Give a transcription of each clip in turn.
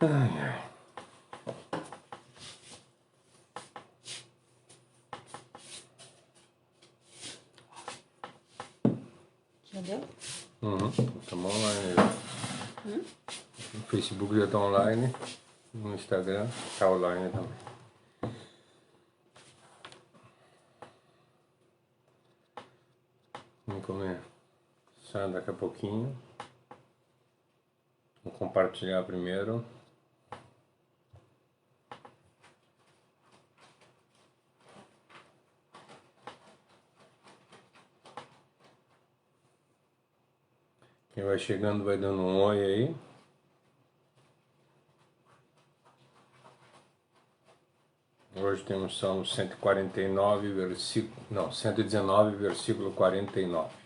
Ai, ai. Já deu? Estamos online já. No Facebook já está online. No Instagram está online também. Vamos começar daqui a pouquinho. Vou compartilhar primeiro. Quem vai chegando vai dando um oi aí. Hoje temos Salmo 149, versículo... Não, 119, versículo 49.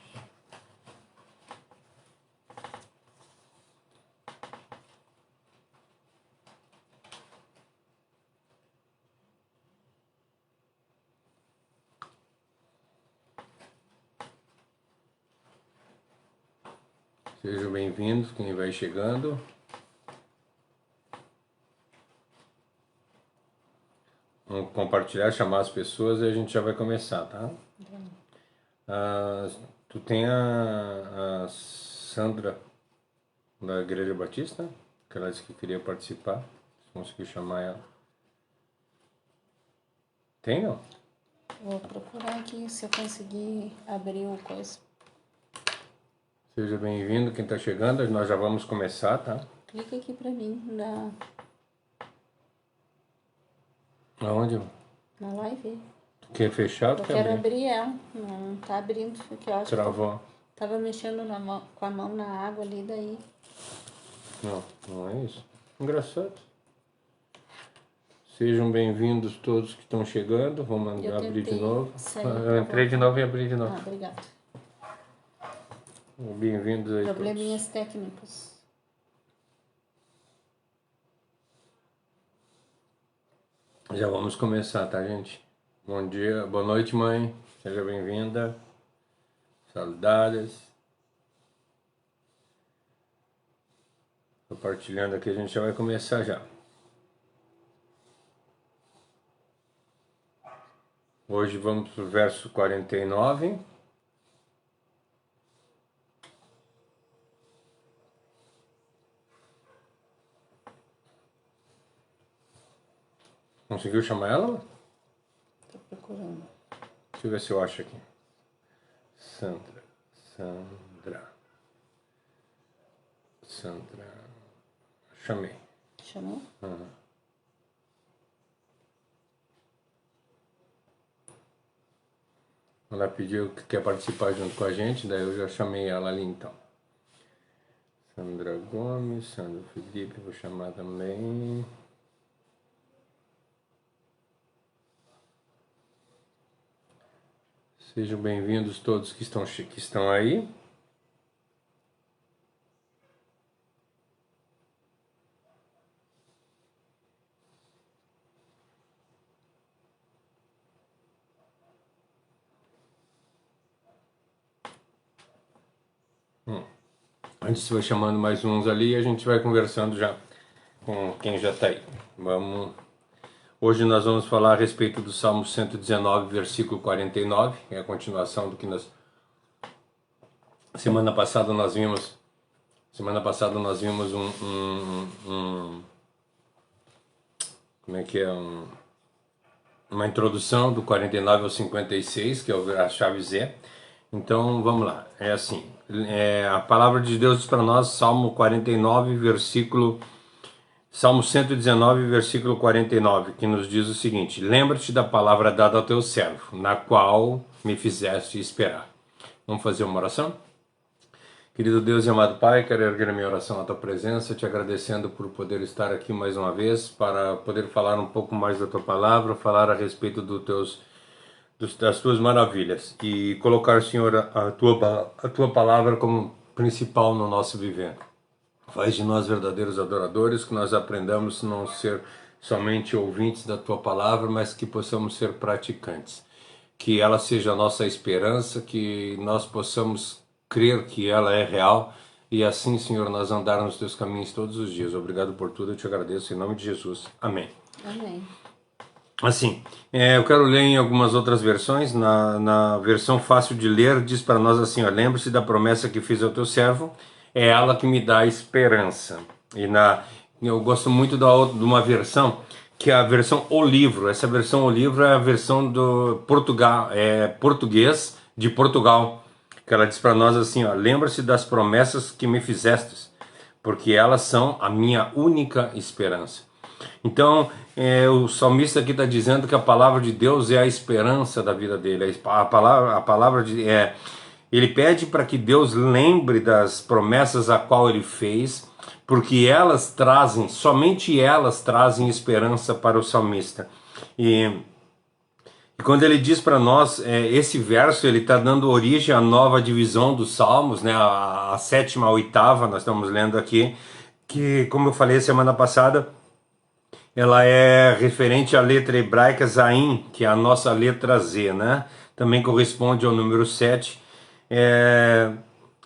Sejam bem-vindos, quem vai chegando. Vamos compartilhar, chamar as pessoas e a gente já vai começar, tá? Tu tem a Sandra da Igreja Batista, que ela disse que queria participar. Se conseguir chamar ela. Tem, não? Vou procurar aqui se eu conseguir abrir o coisa. Seja bem-vindo, quem está chegando, nós já vamos começar, tá? Clica aqui pra mim Aonde? na live. Tu quer fechar? Eu quero abrir ela. Não tá abrindo, porque eu acho Travou. que tava mexendo com a mão na água ali, daí. Não, não é isso. Engraçado. Sejam bem-vindos todos que estão chegando. Vamos abrir de novo. Eu entrei de novo e abri de novo. Ah, obrigada. Bem-vindos aí. Probleminhas técnicos. Já vamos começar, tá, gente? Bom dia, boa noite, mãe. Seja bem-vinda. Saudades. Compartilhando aqui, a gente já vai começar já. Hoje vamos para o verso 49. Conseguiu chamar ela? Tô procurando. Deixa eu ver se eu acho aqui. Sandra. Chamei. Chamou? Ela pediu que quer participar junto com a gente, daí eu já chamei ela ali então. Sandra Gomes, Sandra Felipe, vou chamar também. Sejam bem-vindos todos que estão aí. Antes você vai chamando mais uns ali e a gente vai conversando já com quem já está aí. Hoje nós vamos falar a respeito do Salmo 119, versículo 49, que é a continuação do que nós... Semana passada nós vimos como é que é? Uma introdução do 49 ao 56, que é a chave Z. Então vamos lá, é assim, a palavra de Deus diz para nós, Salmo 119, versículo 49, que nos diz o seguinte: lembra-te da palavra dada ao teu servo, na qual me fizeste esperar. Vamos fazer uma oração? Querido Deus e amado Pai, quero erguer a minha oração à tua presença, te agradecendo por poder estar aqui mais uma vez, para poder falar um pouco mais da tua palavra, falar a respeito das tuas maravilhas e colocar, Senhor, a tua palavra como principal no nosso viver. Faz de nós verdadeiros adoradores, que nós aprendamos a não ser somente ouvintes da tua palavra, mas que possamos ser praticantes. Que ela seja a nossa esperança, que nós possamos crer que ela é real e assim, Senhor, nós andarmos nos teus caminhos todos os dias. Obrigado por tudo, eu te agradeço em nome de Jesus. Amém. Amém. Assim, eu quero ler em algumas outras versões. Na versão fácil de ler, diz para nós assim, ó: lembre-se da promessa que fiz ao teu servo, é ela que me dá esperança. E eu gosto muito de uma versão, que é a versão O Livro. Essa versão O Livro é a versão do português de Portugal, que ela diz para nós assim, ó: lembra-se das promessas que me fizestes, porque elas são a minha única esperança. Então, o salmista aqui está dizendo que a palavra de Deus é a esperança da vida dele. Ele pede para que Deus lembre das promessas a qual ele fez, porque somente elas trazem esperança para o salmista. E quando ele diz para nós, esse verso, ele está dando origem à nova divisão dos salmos, né? A sétima, a oitava, nós estamos lendo aqui, que, como eu falei semana passada, ela é referente à letra hebraica Zain, que é a nossa letra Z, né? Também corresponde ao número 7.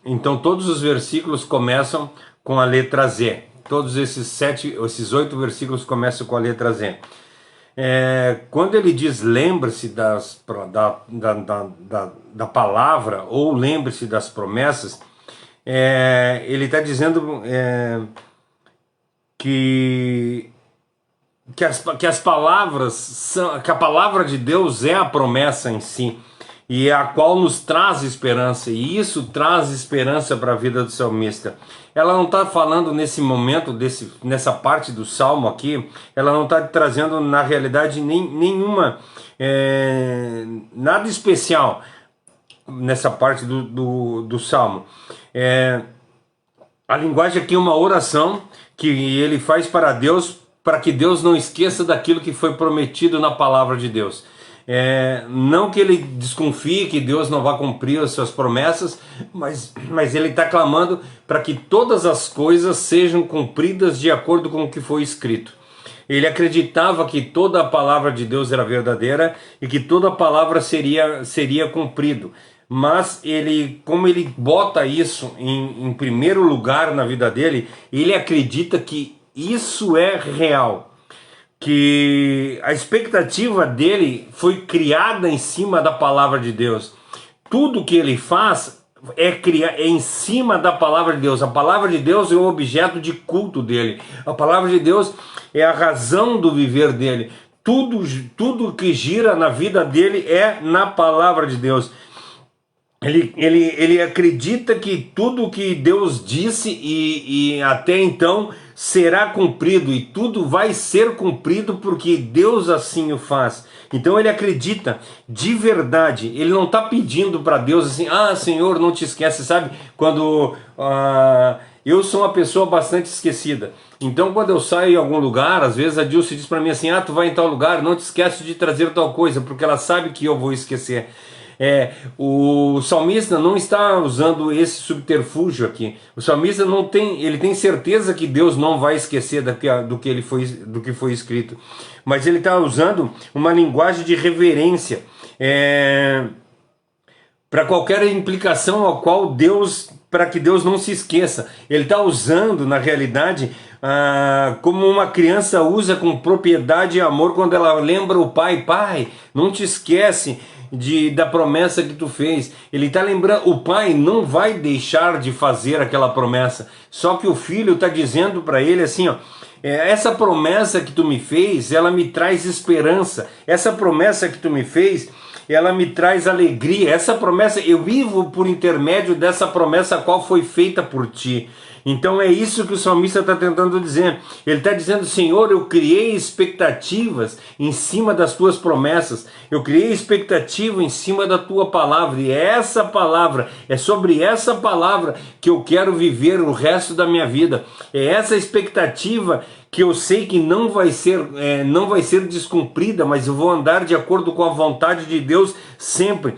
Então todos os versículos começam com a letra Z. Todos esses 8 versículos começam com a letra Z. Quando ele diz lembre-se da palavra, ou lembre-se das promessas, ele está dizendo que as palavras são, que a palavra de Deus é a promessa em si, e é a qual nos traz esperança, e isso traz esperança para a vida do salmista. Ela não está falando nesse momento, nessa parte do salmo aqui, ela não está trazendo na realidade nenhuma, nada especial nessa parte do salmo. A linguagem aqui é uma oração que ele faz para Deus, para que Deus não esqueça daquilo que foi prometido na palavra de Deus. Não que ele desconfie que Deus não vai cumprir as suas promessas, mas ele está clamando para que todas as coisas sejam cumpridas de acordo com o que foi escrito. Ele acreditava que toda a palavra de Deus era verdadeira e que toda a palavra seria cumprido. Mas como ele bota isso em primeiro lugar na vida dele, ele acredita que isso é real, que a expectativa dele foi criada em cima da palavra de Deus. Tudo que ele faz é em cima da palavra de Deus. A palavra de Deus é o objeto de culto dele. A palavra de Deus é a razão do viver dele. Tudo que gira na vida dele é na palavra de Deus. Ele acredita que tudo que Deus disse e até então será cumprido, e tudo vai ser cumprido porque Deus assim o faz. Então ele acredita de verdade. Ele não está pedindo para Deus assim: Senhor, não te esquece. Sabe, quando eu sou uma pessoa bastante esquecida, então quando eu saio em algum lugar, às vezes a Dilce diz para mim assim: tu vai em tal lugar, não te esquece de trazer tal coisa, porque ela sabe que eu vou esquecer. O salmista não está usando esse subterfúgio aqui. O salmista ele tem certeza que Deus não vai esquecer do que foi escrito, mas ele está usando uma linguagem de reverência para qualquer implicação ao qual para que Deus não se esqueça. Ele está usando, na realidade, como uma criança usa com propriedade e amor quando ela lembra o pai: pai, não te esquece da promessa que tu fez. Ele está lembrando, o pai não vai deixar de fazer aquela promessa, só que o filho está dizendo para ele assim: essa promessa que tu me fez, ela me traz esperança. Essa promessa que tu me fez, ela me traz alegria. Essa promessa, eu vivo por intermédio dessa promessa a qual foi feita por ti. Então é isso que o salmista está tentando dizer. Ele está dizendo: Senhor, eu criei expectativas em cima das tuas promessas, eu criei expectativa em cima da tua palavra, e é sobre essa palavra que eu quero viver o resto da minha vida. É essa expectativa que eu sei que não vai ser descumprida, mas eu vou andar de acordo com a vontade de Deus sempre.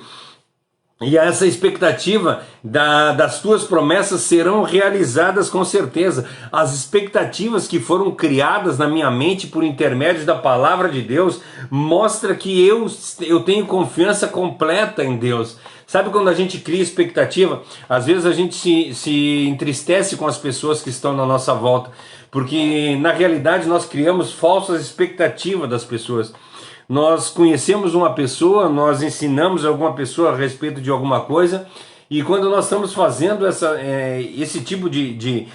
E essa expectativa das tuas promessas serão realizadas com certeza. As expectativas que foram criadas na minha mente por intermédio da palavra de Deus mostra que eu tenho confiança completa em Deus. Sabe quando a gente cria expectativa? Às vezes a gente se entristece com as pessoas que estão na nossa volta, porque na realidade nós criamos falsas expectativas das pessoas. Nós conhecemos uma pessoa, nós ensinamos alguma pessoa a respeito de alguma coisa, e quando nós estamos fazendo esse tipo de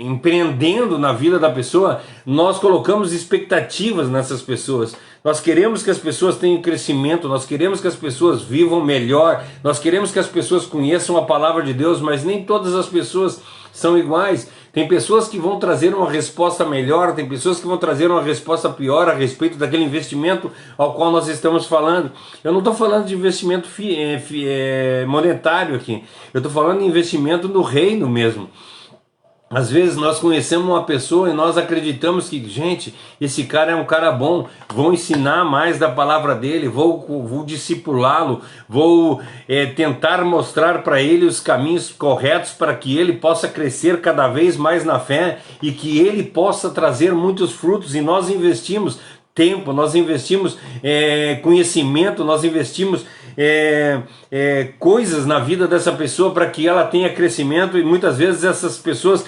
empreendendo na vida da pessoa, nós colocamos expectativas nessas pessoas. Nós queremos que as pessoas tenham crescimento, nós queremos que as pessoas vivam melhor, nós queremos que as pessoas conheçam a palavra de Deus, mas nem todas as pessoas são iguais. Tem pessoas que vão trazer uma resposta melhor, tem pessoas que vão trazer uma resposta pior a respeito daquele investimento ao qual nós estamos falando. Eu não estou falando de investimento monetário aqui, eu estou falando de investimento no reino mesmo. Às vezes nós conhecemos uma pessoa e nós acreditamos que, gente, esse cara é um cara bom, vou ensinar mais da palavra dele, vou discipulá-lo, vou tentar mostrar para ele os caminhos corretos para que ele possa crescer cada vez mais na fé e que ele possa trazer muitos frutos. E nós investimos tempo, nós investimos conhecimento, nós investimos coisas na vida dessa pessoa para que ela tenha crescimento, e muitas vezes essas pessoas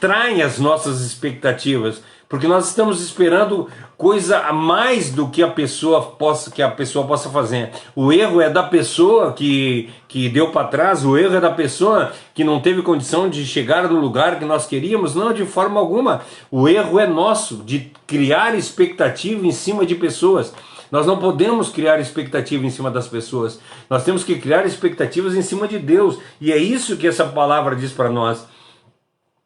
traem as nossas expectativas, porque nós estamos esperando coisa a mais do que a pessoa possa fazer. O erro é da pessoa que deu para trás, o erro é da pessoa que não teve condição de chegar no lugar que nós queríamos. Não, de forma alguma. O erro é nosso, de criar expectativa em cima de pessoas. Nós não podemos criar expectativa em cima das pessoas. Nós temos que criar expectativas em cima de Deus. E é isso que essa palavra diz para nós.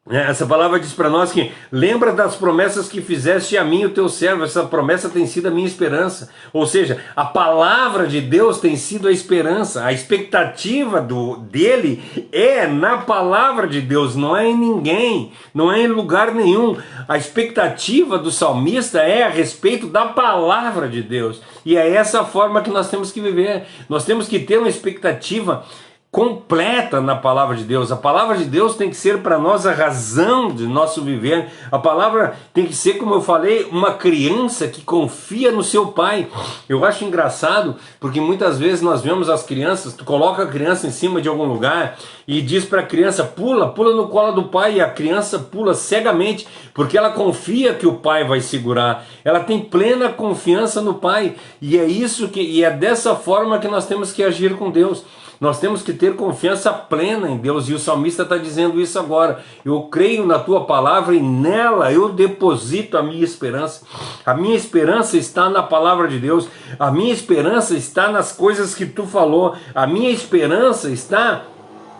Essa palavra diz para nós que lembra das promessas que fizeste a mim, o teu servo. Essa promessa tem sido a minha esperança. Ou seja, a palavra de Deus tem sido a esperança. A expectativa dele é na palavra de Deus, não é em ninguém, não é em lugar nenhum. A expectativa do salmista é a respeito da palavra de Deus. E é essa forma que nós temos que viver. Nós temos que ter uma expectativa completa na palavra de Deus. A palavra de Deus tem que ser para nós a razão de nosso viver. A palavra tem que ser, como eu falei, uma criança que confia no seu pai. Eu acho engraçado, porque muitas vezes nós vemos as crianças, tu coloca a criança em cima de algum lugar e diz para a criança, pula no colo do pai, e a criança pula cegamente, porque ela confia que o pai vai segurar. Ela tem plena confiança no pai, e é dessa forma que nós temos que agir com Deus. Nós temos que ter confiança plena em Deus, e o salmista está dizendo isso agora. Eu creio na tua palavra e nela eu deposito a minha esperança. A minha esperança está na palavra de Deus, a minha esperança está nas coisas que tu falou, a minha esperança está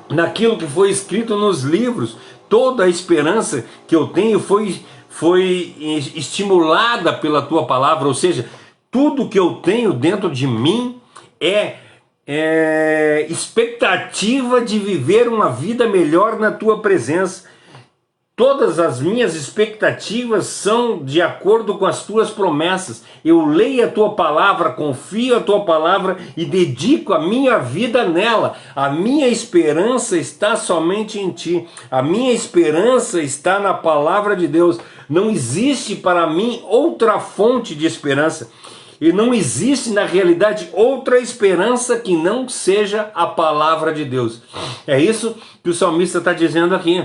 naquilo que foi escrito nos livros. Toda a esperança que eu tenho foi estimulada pela tua palavra, ou seja, tudo que eu tenho dentro de mim é expectativa de viver uma vida melhor na tua presença. Todas as minhas expectativas são de acordo com as tuas promessas. Eu leio a tua palavra, confio a tua palavra e dedico a minha vida nela. A minha esperança está somente em ti. A minha esperança está na palavra de Deus. Não existe para mim outra fonte de esperança. E não existe na realidade outra esperança que não seja a palavra de Deus. É isso que o salmista está dizendo aqui.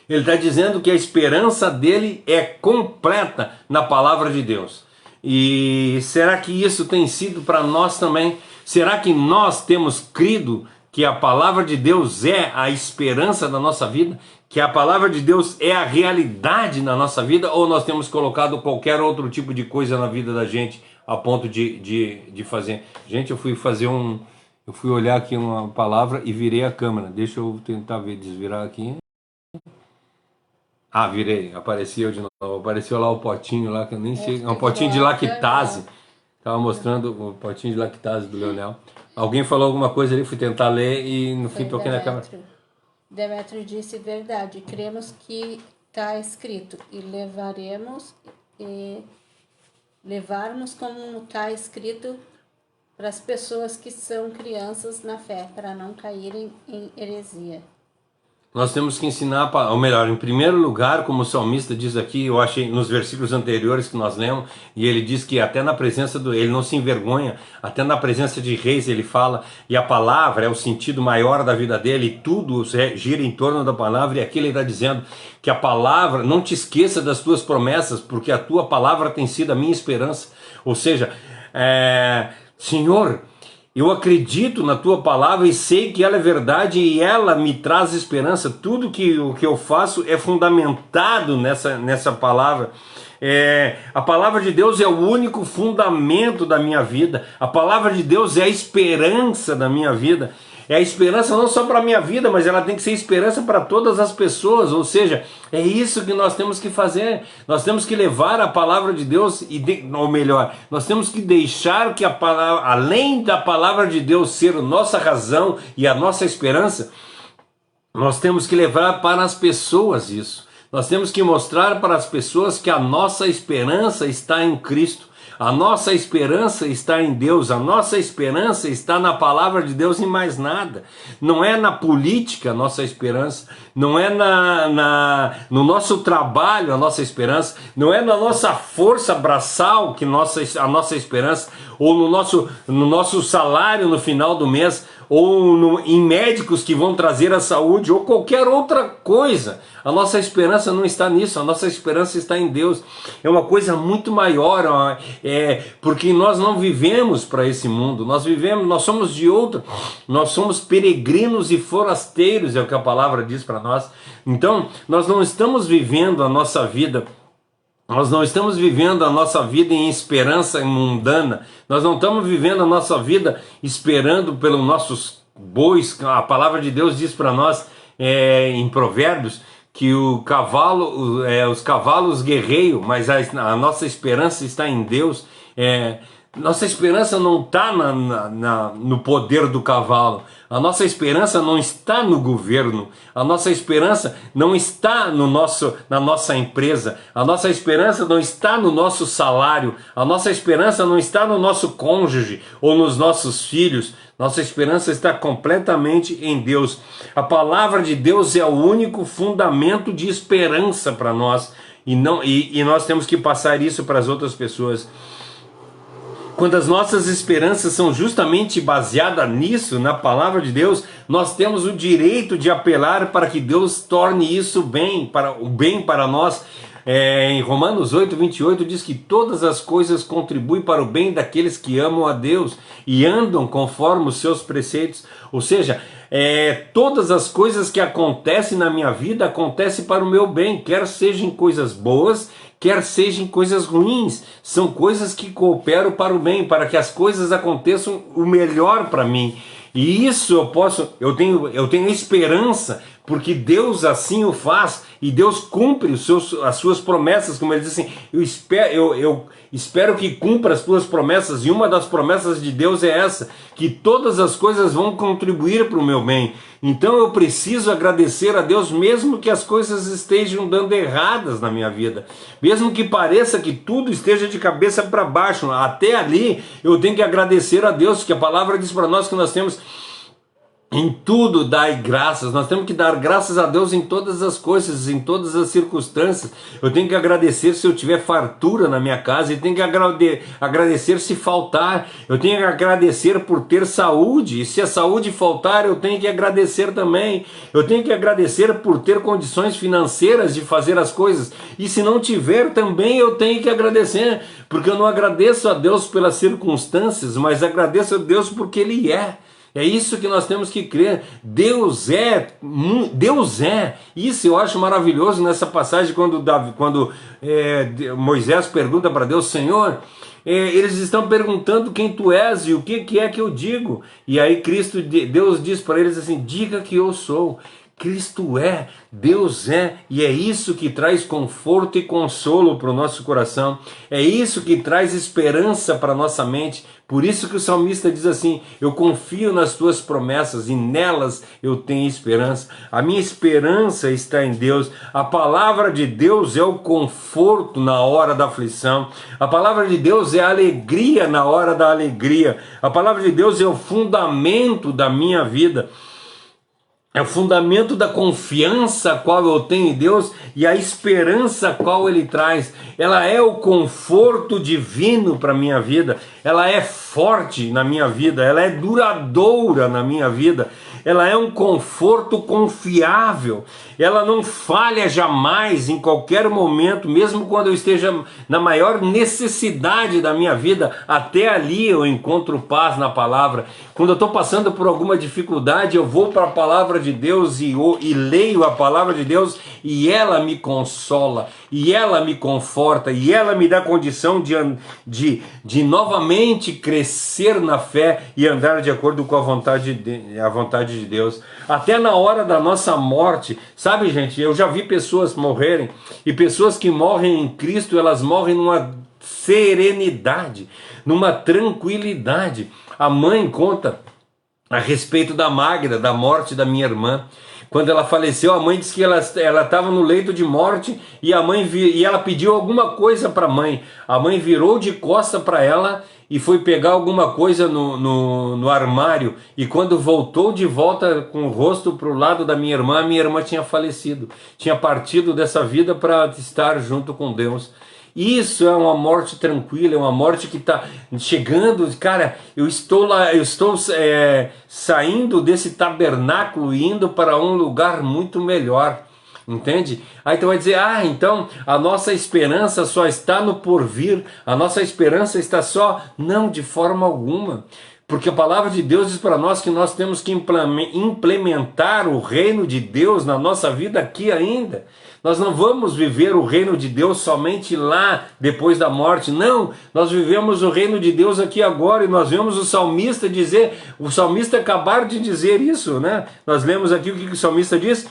Ele está dizendo que a esperança dele é completa na palavra de Deus. E será que isso tem sido para nós também? Será que nós temos crido que a palavra de Deus é a esperança da nossa vida? Que a palavra de Deus é a realidade na nossa vida? Ou nós temos colocado qualquer outro tipo de coisa na vida da gente a ponto de fazer? Gente, eu fui olhar aqui uma palavra e virei a câmera. Deixa eu tentar desvirar aqui. Ah, virei, apareceu de novo, apareceu lá o potinho lá, que eu nem sei, é um potinho de lactase, estava mostrando o potinho de lactase do Leonel. Alguém falou alguma coisa ali, fui tentar ler e no fim toquei na câmera. Demétrio disse verdade, cremos que está escrito, e levarmos como está escrito para as pessoas que são crianças na fé, para não caírem em heresia. Nós temos que ensinar, ou melhor, em primeiro lugar, como o salmista diz aqui, eu achei nos versículos anteriores que nós lemos, e ele diz que até na presença ele não se envergonha, até na presença de reis ele fala, e a palavra é o sentido maior da vida dele, e tudo gira em torno da palavra, e aqui ele está dizendo que a palavra, não te esqueça das tuas promessas, porque a tua palavra tem sido a minha esperança, ou seja, Senhor, eu acredito na tua palavra e sei que ela é verdade e ela me traz esperança. Tudo que eu faço é fundamentado nessa palavra. A palavra de Deus é o único fundamento da minha vida. A palavra de Deus é a esperança da minha vida. É a esperança não só para a minha vida, mas ela tem que ser esperança para todas as pessoas. Ou seja, é isso que nós temos que fazer. Nós temos que levar a palavra de Deus, ou melhor, nós temos que deixar que a palavra, além da palavra de Deus ser a nossa razão e a nossa esperança, nós temos que levar para as pessoas isso. Nós temos que mostrar para as pessoas que a nossa esperança está em Cristo. A nossa esperança está em Deus, a nossa esperança está na palavra de Deus e mais nada. Não é na política a nossa esperança, não é no nosso trabalho a nossa esperança, não é na nossa força braçal que a nossa esperança, ou no nosso salário no final do mês, ou em médicos que vão trazer a saúde, ou qualquer outra coisa. A nossa esperança não está nisso, a nossa esperança está em Deus. É uma coisa muito maior, porque nós não vivemos para esse mundo, nós somos de outro, nós somos peregrinos e forasteiros, é o que a palavra diz para nós. Então, nós não estamos vivendo a nossa vida, nós não estamos vivendo a nossa vida em esperança mundana, nós não estamos vivendo a nossa vida esperando pelos nossos bois. A palavra de Deus diz para nós em Provérbios que os cavalos guerreiam, mas a nossa esperança está em Deus. Nossa esperança não está no poder do cavalo, a nossa esperança não está no governo, a nossa esperança não está na nossa empresa, a nossa esperança não está no nosso salário, a nossa esperança não está no nosso cônjuge ou nos nossos filhos. Nossa esperança está completamente em Deus. A palavra de Deus é o único fundamento de esperança para nós, e nós temos que passar isso para as outras pessoas. Quando as nossas esperanças são justamente baseadas nisso, na palavra de Deus, nós temos o direito de apelar para que Deus torne isso o bem para nós. Em Romanos 8:28 diz que todas as coisas contribuem para o bem daqueles que amam a Deus e andam conforme os seus preceitos. Ou seja, todas as coisas que acontecem na minha vida acontecem para o meu bem, quer sejam coisas boas, quer sejam coisas ruins, são coisas que cooperam para o bem, para que as coisas aconteçam o melhor para mim. E isso eu tenho esperança, porque Deus assim o faz, e Deus cumpre as suas promessas, como ele diz assim, eu espero que cumpra as tuas promessas, e uma das promessas de Deus é essa, que todas as coisas vão contribuir para o meu bem. Então eu preciso agradecer a Deus, mesmo que as coisas estejam dando erradas na minha vida, mesmo que pareça que tudo esteja de cabeça para baixo, até ali eu tenho que agradecer a Deus, que a palavra diz para nós que nós temos em tudo dai graças, nós temos que dar graças a Deus em todas as coisas, em todas as circunstâncias. Eu tenho que agradecer se eu tiver fartura na minha casa, eu tenho que agradecer se faltar, eu tenho que agradecer por ter saúde, e se a saúde faltar eu tenho que agradecer também, eu tenho que agradecer por ter condições financeiras de fazer as coisas, e se não tiver também eu tenho que agradecer, porque eu não agradeço a Deus pelas circunstâncias, mas agradeço a Deus porque Ele é. É isso que nós temos que crer. Deus é. Isso eu acho maravilhoso nessa passagem, quando Moisés pergunta para Deus, Senhor, eles estão perguntando quem tu és e o que é que eu digo. E aí Deus diz para eles assim, diga que eu sou. Cristo é, Deus é, e é isso que traz conforto e consolo para o nosso coração, é isso que traz esperança para a nossa mente. Por isso que o salmista diz assim: eu confio nas tuas promessas e nelas eu tenho esperança. A minha esperança está em Deus. A palavra de Deus é o conforto na hora da aflição. A palavra de Deus é a alegria na hora da alegria. A palavra de Deus é o fundamento da minha vida. É o fundamento da confiança qual eu tenho em Deus e a esperança qual Ele traz. Ela é o conforto divino para a minha vida. Ela é forte na minha vida. Ela é duradoura na minha vida. Ela é um conforto confiável. Ela não falha jamais em qualquer momento, mesmo quando eu esteja na maior necessidade da minha vida. Até ali eu encontro paz na palavra. Quando eu estou passando por alguma dificuldade, eu vou para a palavra de Deus e leio a palavra de Deus, e ela me consola, e ela me conforta, e ela me dá condição de novamente crescer na fé e andar de acordo com a vontade de Deus. Até na hora da nossa morte, sabe, gente, eu já vi pessoas morrerem, e pessoas que morrem em Cristo, elas morrem numa serenidade, numa tranquilidade. A mãe conta a respeito da Magda, da morte da minha irmã. Quando ela faleceu, a mãe disse que ela estava no leito de morte, e ela pediu alguma coisa para a mãe. A mãe virou de costa para ela e foi pegar alguma coisa no armário, e quando voltou de volta com o rosto para o lado da minha irmã tinha falecido, tinha partido dessa vida para estar junto com Deus. Isso é uma morte tranquila, é uma morte que está chegando. Cara, eu estou saindo desse tabernáculo e indo para um lugar muito melhor, entende? Aí tu vai dizer: então a nossa esperança só está no porvir, a nossa esperança está só... Não, de forma alguma. Porque a palavra de Deus diz para nós que nós temos que implementar o reino de Deus na nossa vida aqui ainda. Nós não vamos viver o reino de Deus somente lá, depois da morte. Não, nós vivemos o reino de Deus aqui agora, e nós vemos o salmista acabar de dizer isso, né? Nós lemos aqui o que o salmista diz: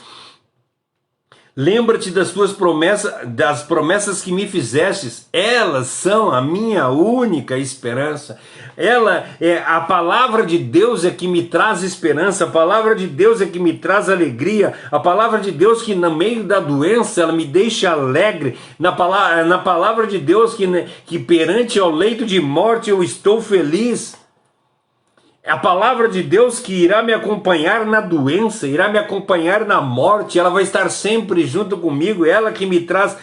lembra-te das tuas promessas, das promessas que me fizestes, elas são a minha única esperança. A palavra de Deus é que me traz esperança, a palavra de Deus é que me traz alegria, a palavra de Deus que no meio da doença ela me deixa alegre, na palavra de Deus que perante ao leito de morte eu estou feliz. A palavra de Deus que irá me acompanhar na doença, irá me acompanhar na morte, ela vai estar sempre junto comigo, ela que me traz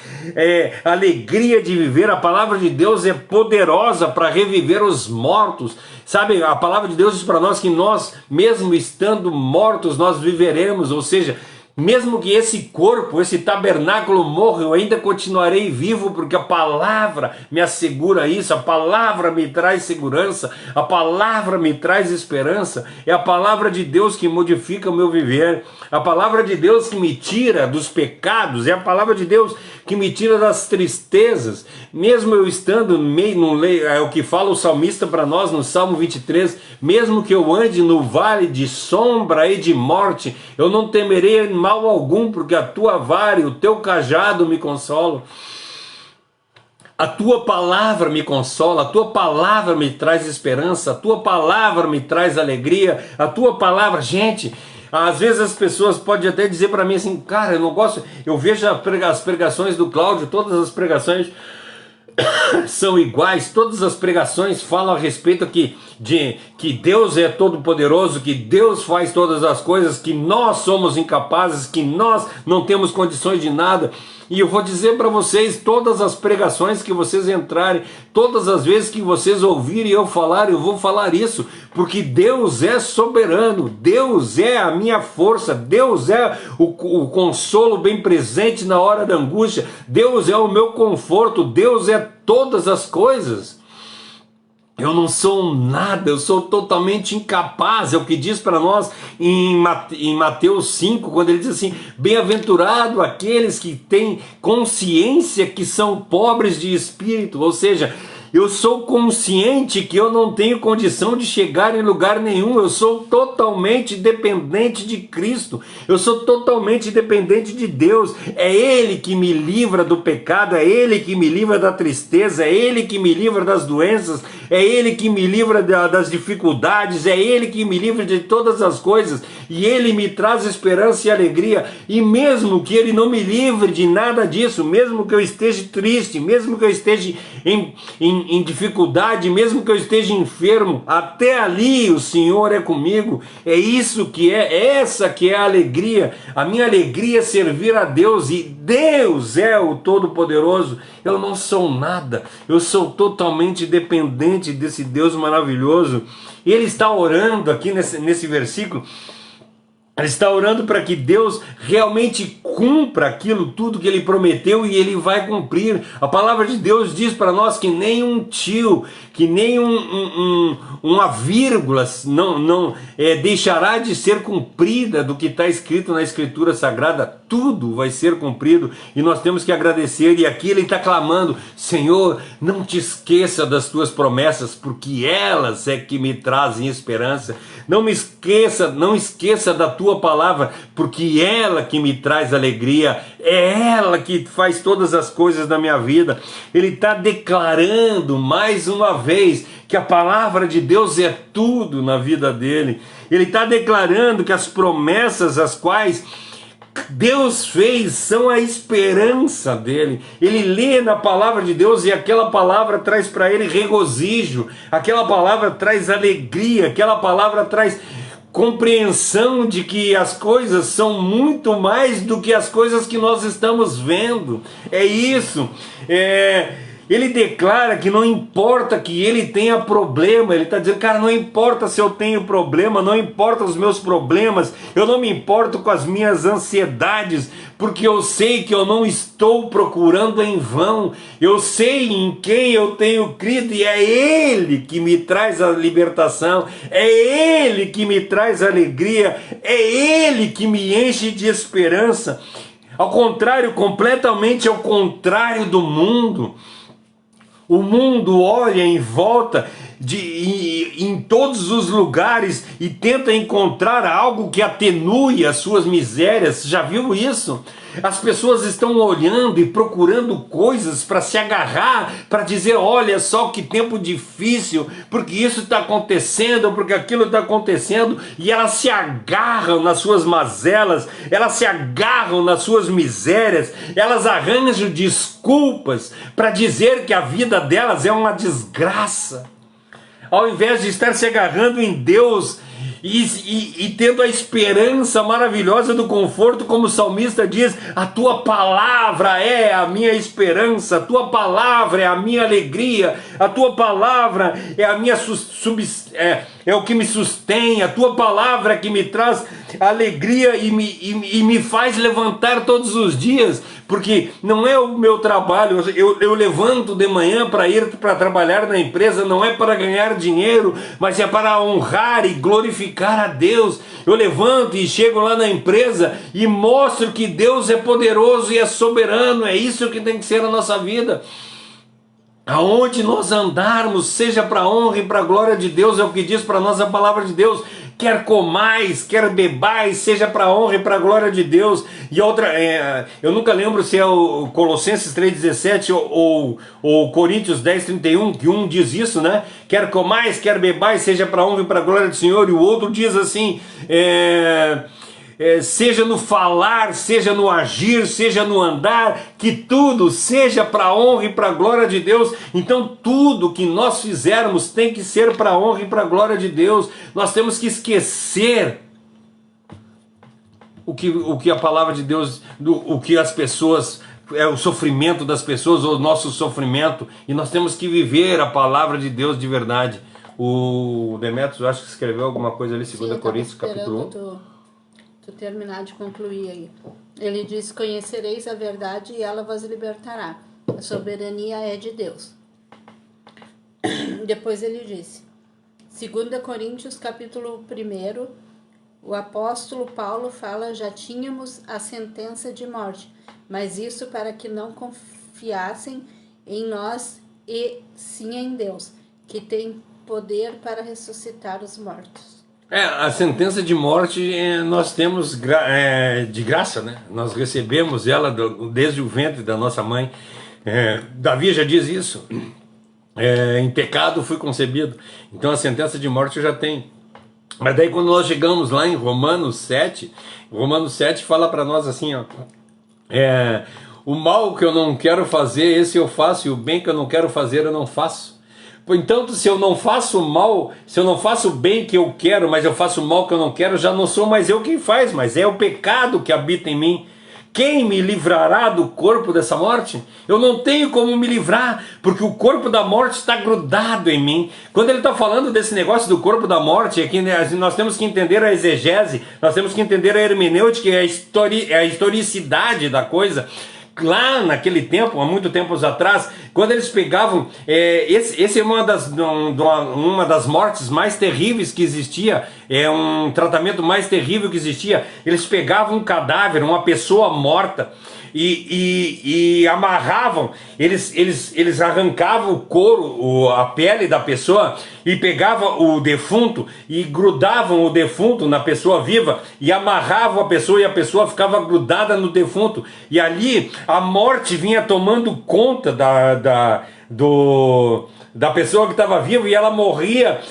alegria de viver. A palavra de Deus é poderosa para reviver os mortos, sabe? A palavra de Deus diz para nós que nós, mesmo estando mortos, nós viveremos, ou seja, mesmo que esse corpo, esse tabernáculo morra, eu ainda continuarei vivo, porque a palavra me assegura isso, a palavra me traz segurança, a palavra me traz esperança. É a palavra de Deus que modifica o meu viver, a palavra de Deus que me tira dos pecados, é a palavra de Deus que me tira das tristezas. Mesmo eu estando é o que fala o salmista para nós no Salmo 23, mesmo que eu ande no vale de sombra e de morte, eu não temerei mal algum, porque a tua vara e o teu cajado me consolam. A tua palavra me consola, a tua palavra me traz esperança, a tua palavra me traz alegria, a tua palavra... Gente, às vezes as pessoas podem até dizer para mim assim: cara, eu não gosto, eu vejo as pregações do Cláudio, todas as pregações são iguais, todas as pregações falam a respeito que Deus é todo poderoso, que Deus faz todas as coisas, que nós somos incapazes, que nós não temos condições de nada. E eu vou dizer para vocês, todas as pregações que vocês entrarem, todas as vezes que vocês ouvirem eu falar, eu vou falar isso, porque Deus é soberano, Deus é a minha força, Deus é o consolo bem presente na hora da angústia, Deus é o meu conforto, Deus é todas as coisas. Eu não sou nada, eu sou totalmente incapaz. É o que diz para nós em Mateus 5, quando ele diz assim: bem-aventurado aqueles que têm consciência que são pobres de espírito. Ou seja, Eu sou consciente que eu não tenho condição de chegar em lugar nenhum. Eu sou totalmente dependente de Cristo. Eu sou totalmente dependente de Deus. É Ele que me livra do pecado, é Ele que me livra da tristeza, é Ele que me livra das doenças, é Ele que me livra das dificuldades, é Ele que me livra de todas as coisas, e Ele me traz esperança e alegria. E mesmo que Ele não me livre de nada disso, mesmo que eu esteja triste, mesmo que eu esteja em dificuldade, mesmo que eu esteja enfermo, até ali o Senhor é comigo. É isso que essa que é a alegria. A minha alegria é servir a Deus, e Deus é o Todo-Poderoso. Eu não sou nada, eu sou totalmente dependente desse Deus maravilhoso. E ele está orando aqui nesse versículo. Ele está orando para que Deus realmente cumpra aquilo tudo que Ele prometeu, e Ele vai cumprir. A palavra de Deus diz para nós que nem um tio, que nem uma vírgula não deixará de ser cumprida do que está escrito na Escritura Sagrada. Tudo vai ser cumprido, e nós temos que agradecer. E aqui Ele está clamando: Senhor, não te esqueça das tuas promessas, porque elas é que me trazem esperança. Não esqueça da tua palavra, porque ela que me traz alegria, é ela que faz todas as coisas da minha vida. Ele está declarando mais uma vez que a palavra de Deus é tudo na vida dele. Ele está declarando que as promessas as quais Deus fez são a esperança dele. Ele lê na palavra de Deus, e aquela palavra traz para ele regozijo, aquela palavra traz alegria, aquela palavra traz compreensão de que as coisas são muito mais do que as coisas que nós estamos vendo. É isso. Ele declara que não importa que ele tenha problema. Ele está dizendo: cara, não importa se eu tenho problema, não importa os meus problemas, eu não me importo com as minhas ansiedades, porque eu sei que eu não estou procurando em vão. Eu sei em quem eu tenho crido, e é Ele que me traz a libertação, é Ele que me traz alegria, é Ele que me enche de esperança. Ao contrário, completamente ao contrário do mundo. O mundo olha em volta, em todos os lugares, e tenta encontrar algo que atenue as suas misérias. Já viu isso? As pessoas estão olhando e procurando coisas para se agarrar, para dizer: olha só que tempo difícil, porque isso está acontecendo, porque aquilo está acontecendo, e elas se agarram nas suas mazelas, elas se agarram nas suas misérias, elas arranjam desculpas para dizer que a vida delas é uma desgraça, ao invés de estar se agarrando em Deus e tendo a esperança maravilhosa do conforto, como o salmista diz: a tua palavra é a minha esperança, a tua palavra é a minha alegria, a tua palavra é a minha é o que me sustém, a tua palavra é que me traz alegria e me faz levantar todos os dias, porque não é o meu trabalho. Eu levanto de manhã para ir para trabalhar na empresa, não é para ganhar dinheiro, mas é para honrar e glorificar a Deus. Eu levanto e chego lá na empresa e mostro que Deus é poderoso e é soberano. É isso que tem que ser a nossa vida. Aonde nós andarmos, seja para a honra e para a glória de Deus, é o que diz para nós a palavra de Deus. Quer comais, quer bebais, seja para a honra e para a glória de Deus. E outra, eu nunca lembro se é o Colossenses 3,17 ou Coríntios 10,31, que um diz isso, né? Quer comais, quer bebais, seja para a honra e para a glória do Senhor. E o outro diz assim: seja no falar, seja no agir, seja no andar, que tudo seja para a honra e para a glória de Deus. Então tudo que nós fizermos tem que ser para a honra e para a glória de Deus. Nós temos que esquecer o que a palavra de Deus, o que as pessoas, o sofrimento das pessoas, ou o nosso sofrimento, e nós temos que viver a palavra de Deus de verdade. O Demetrios, eu acho que escreveu alguma coisa ali, 2 Coríntios capítulo 1. Tu terminar de concluir aí. Ele diz: conhecereis a verdade e ela vos libertará. A soberania é de Deus. Depois ele disse, 2 Coríntios capítulo 1, o apóstolo Paulo fala: já tínhamos a sentença de morte, mas isso para que não confiassem em nós e sim em Deus, que tem poder para ressuscitar os mortos. A sentença de morte nós temos de graça, né? Nós recebemos ela desde o ventre da nossa mãe. Davi já diz isso. Em pecado fui concebido. Então a sentença de morte já tem. Mas daí quando nós chegamos lá em Romanos 7 fala para nós assim, ó, o mal que eu não quero fazer, esse eu faço, e o bem que eu não quero fazer, eu não faço. Então, se eu não faço mal, se eu não faço o bem que eu quero, mas eu faço o mal que eu não quero, já não sou mais eu quem faz, mas é o pecado que habita em mim. Quem me livrará do corpo dessa morte? Eu não tenho como me livrar, porque o corpo da morte está grudado em mim. Quando ele está falando desse negócio do corpo da morte, é que nós temos que entender a exegese, nós temos que entender a hermenêutica e a historicidade da coisa. Lá naquele tempo, há muito tempos atrás, quando eles pegavam, esse é uma das mortes mais terríveis que existia, é um tratamento mais terrível que existia. Eles pegavam um cadáver, uma pessoa morta, e amarravam, eles arrancavam o couro, a pele da pessoa, e pegavam o defunto e grudavam o defunto na pessoa viva e amarravam a pessoa, e a pessoa ficava grudada no defunto, e ali a morte vinha tomando conta da pessoa que estava viva, e ela morria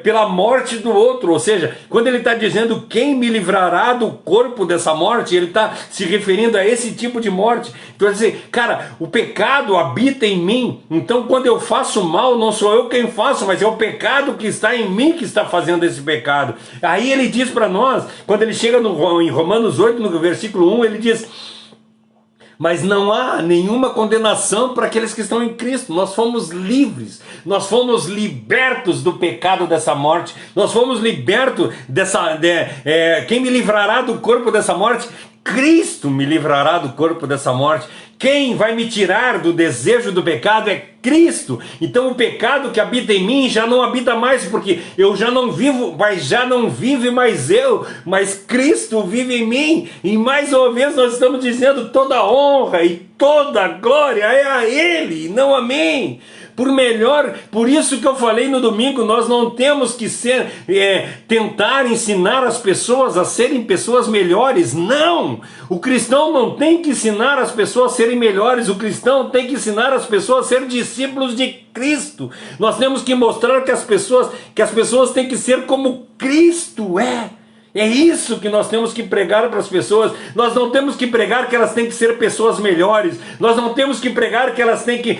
pela morte do outro. Ou seja, quando ele está dizendo quem me livrará do corpo dessa morte, ele está se referindo a esse tipo de morte. Então, dizer, cara, o pecado habita em mim, então quando eu faço mal, não sou eu quem faço, mas é o pecado que está em mim que está fazendo esse pecado. Aí ele diz para nós, quando ele chega em Romanos 8, no versículo 1, ele diz: mas não há nenhuma condenação para aqueles que estão em Cristo. Nós fomos livres, nós fomos libertos do pecado dessa morte, nós fomos libertos quem me livrará do corpo dessa morte? Cristo me livrará do corpo dessa morte. Quem vai me tirar do desejo do pecado é Cristo. Então o pecado que habita em mim já não habita mais, porque eu já não vivo, mas já não vive mais eu, mas Cristo vive em mim. E mais uma vez nós estamos dizendo: toda honra e toda glória é a Ele, não a mim. Por isso que eu falei no domingo, nós não temos que tentar ensinar as pessoas a serem pessoas melhores. Não! O cristão não tem que ensinar as pessoas a serem melhores, o cristão tem que ensinar as pessoas a serem discípulos de Cristo. Nós temos que mostrar que as pessoas têm que ser como Cristo é. É isso que nós temos que pregar para as pessoas. Nós não temos que pregar que elas têm que ser pessoas melhores. Nós não temos que pregar que elas têm que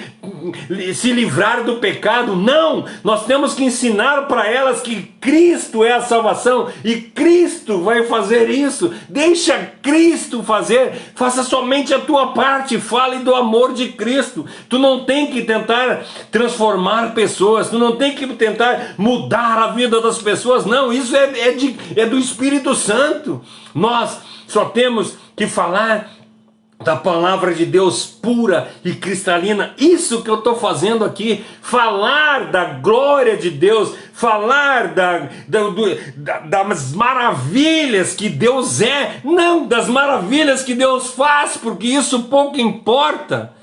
se livrar do pecado. Não! Nós temos que ensinar para elas que Cristo é a salvação e Cristo vai fazer isso. Deixa Cristo fazer. Faça somente a tua parte. Fale do amor de Cristo. Tu não tem que tentar transformar pessoas. Tu não tem que tentar mudar a vida das pessoas. Não, isso é do Espírito Santo. Nós só temos que falar da palavra de Deus pura e cristalina. Isso que eu estou fazendo aqui, falar da glória de Deus, falar das maravilhas que Deus é, não das maravilhas que Deus faz, porque isso pouco importa.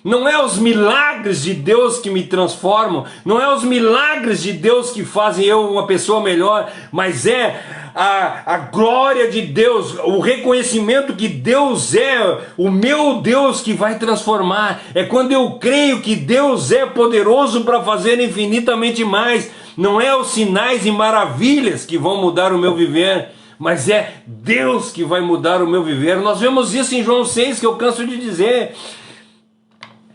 Não é os milagres de Deus que me transformam, não é os milagres de Deus que fazem eu uma pessoa melhor, mas é a glória de Deus, o reconhecimento que Deus é o meu Deus que vai transformar. É quando eu creio que Deus é poderoso para fazer infinitamente mais. Não é os sinais e maravilhas que vão mudar o meu viver, mas é Deus que vai mudar o meu viver. Nós vemos isso em João 6, que eu canso de dizer.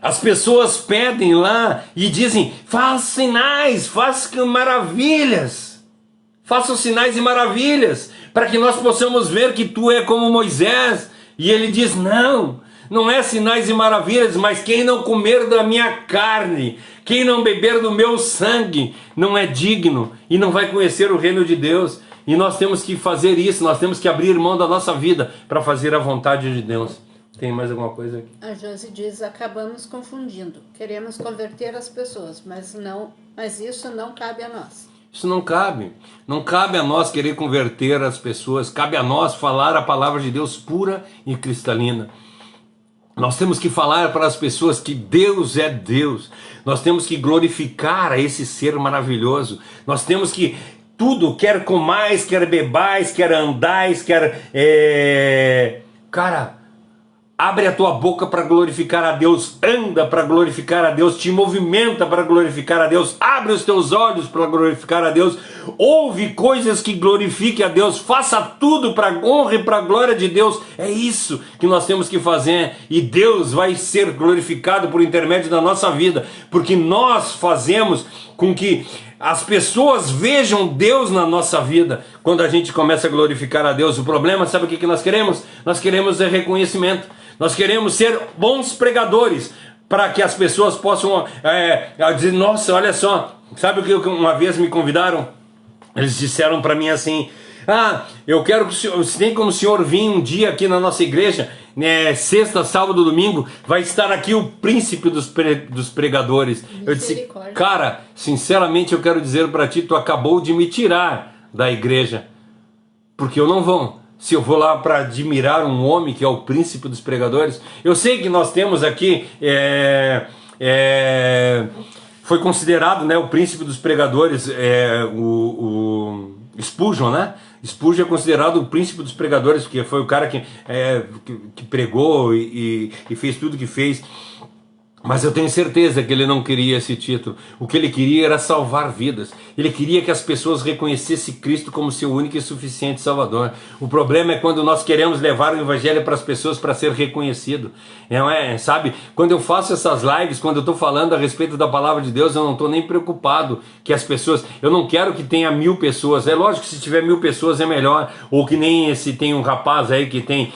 As pessoas pedem lá e dizem: faça sinais, faça maravilhas. Faça os sinais e maravilhas, para que nós possamos ver que tu é como Moisés. E ele diz: não é sinais e maravilhas, mas quem não comer da minha carne, quem não beber do meu sangue, não é digno e não vai conhecer o reino de Deus. E nós temos que fazer isso, nós temos que abrir mão da nossa vida para fazer a vontade de Deus. Tem mais alguma coisa aqui? A Josi diz: acabamos confundindo. Queremos converter as pessoas, mas isso não cabe a nós. Isso não cabe. Não cabe a nós querer converter as pessoas. Cabe a nós falar a palavra de Deus pura e cristalina. Nós temos que falar para as pessoas que Deus é Deus. Nós temos que glorificar a esse ser maravilhoso. Nós temos que tudo, quer comais, quer bebais, quer andais, quer... Cara, abre a tua boca para glorificar a Deus, anda para glorificar a Deus, te movimenta para glorificar a Deus, abre os teus olhos para glorificar a Deus, ouve coisas que glorifiquem a Deus, faça tudo para a honra e para a glória de Deus. É isso que nós temos que fazer, e Deus vai ser glorificado por intermédio da nossa vida, porque nós fazemos com que as pessoas vejam Deus na nossa vida quando a gente começa a glorificar a Deus. O problema, sabe o que nós queremos? Nós queremos reconhecimento. Nós queremos ser bons pregadores para que as pessoas possam dizer, nossa, olha só, sabe o que uma vez me convidaram? Eles disseram para mim assim, eu quero que o senhor, se tem como o senhor vir um dia aqui na nossa igreja, né, sexta, sábado, domingo, vai estar aqui o príncipe dos pregadores. Eu disse, cara, sinceramente eu quero dizer para ti, tu acabou de me tirar da igreja, porque eu não vou. Se eu vou lá para admirar um homem que é o príncipe dos pregadores, eu sei que nós temos aqui, foi considerado, né, o príncipe dos pregadores, o Spurgeon, né? Spurgeon é considerado o príncipe dos pregadores, porque foi o cara que pregou e fez tudo que fez. Mas eu tenho certeza que ele não queria esse título. O que ele queria era salvar vidas. Ele queria que as pessoas reconhecessem Cristo como seu único e suficiente Salvador. O problema é quando nós queremos levar o Evangelho para as pessoas para ser reconhecido. Não é, sabe? Quando eu faço essas lives, quando eu estou falando a respeito da Palavra de Deus, eu não estou nem preocupado que as pessoas... Eu não quero que tenha 1000 pessoas. É lógico que se tiver 1000 pessoas é melhor. Ou que nem esse tem um rapaz aí que tem...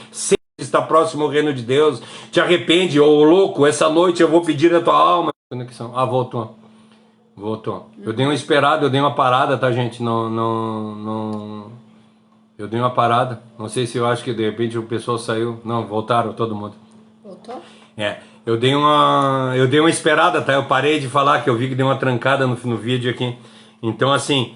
está próximo ao reino de Deus, te arrepende, ô louco, essa noite eu vou pedir a tua alma. Voltou. Eu dei uma esperada, eu dei uma parada, tá, gente? Não. Eu dei uma parada. Não sei se eu acho que de repente o pessoal saiu. Não, voltaram todo mundo. Voltou? Eu dei uma esperada, tá? Eu parei de falar, que eu vi que deu uma trancada no vídeo aqui. Então, assim,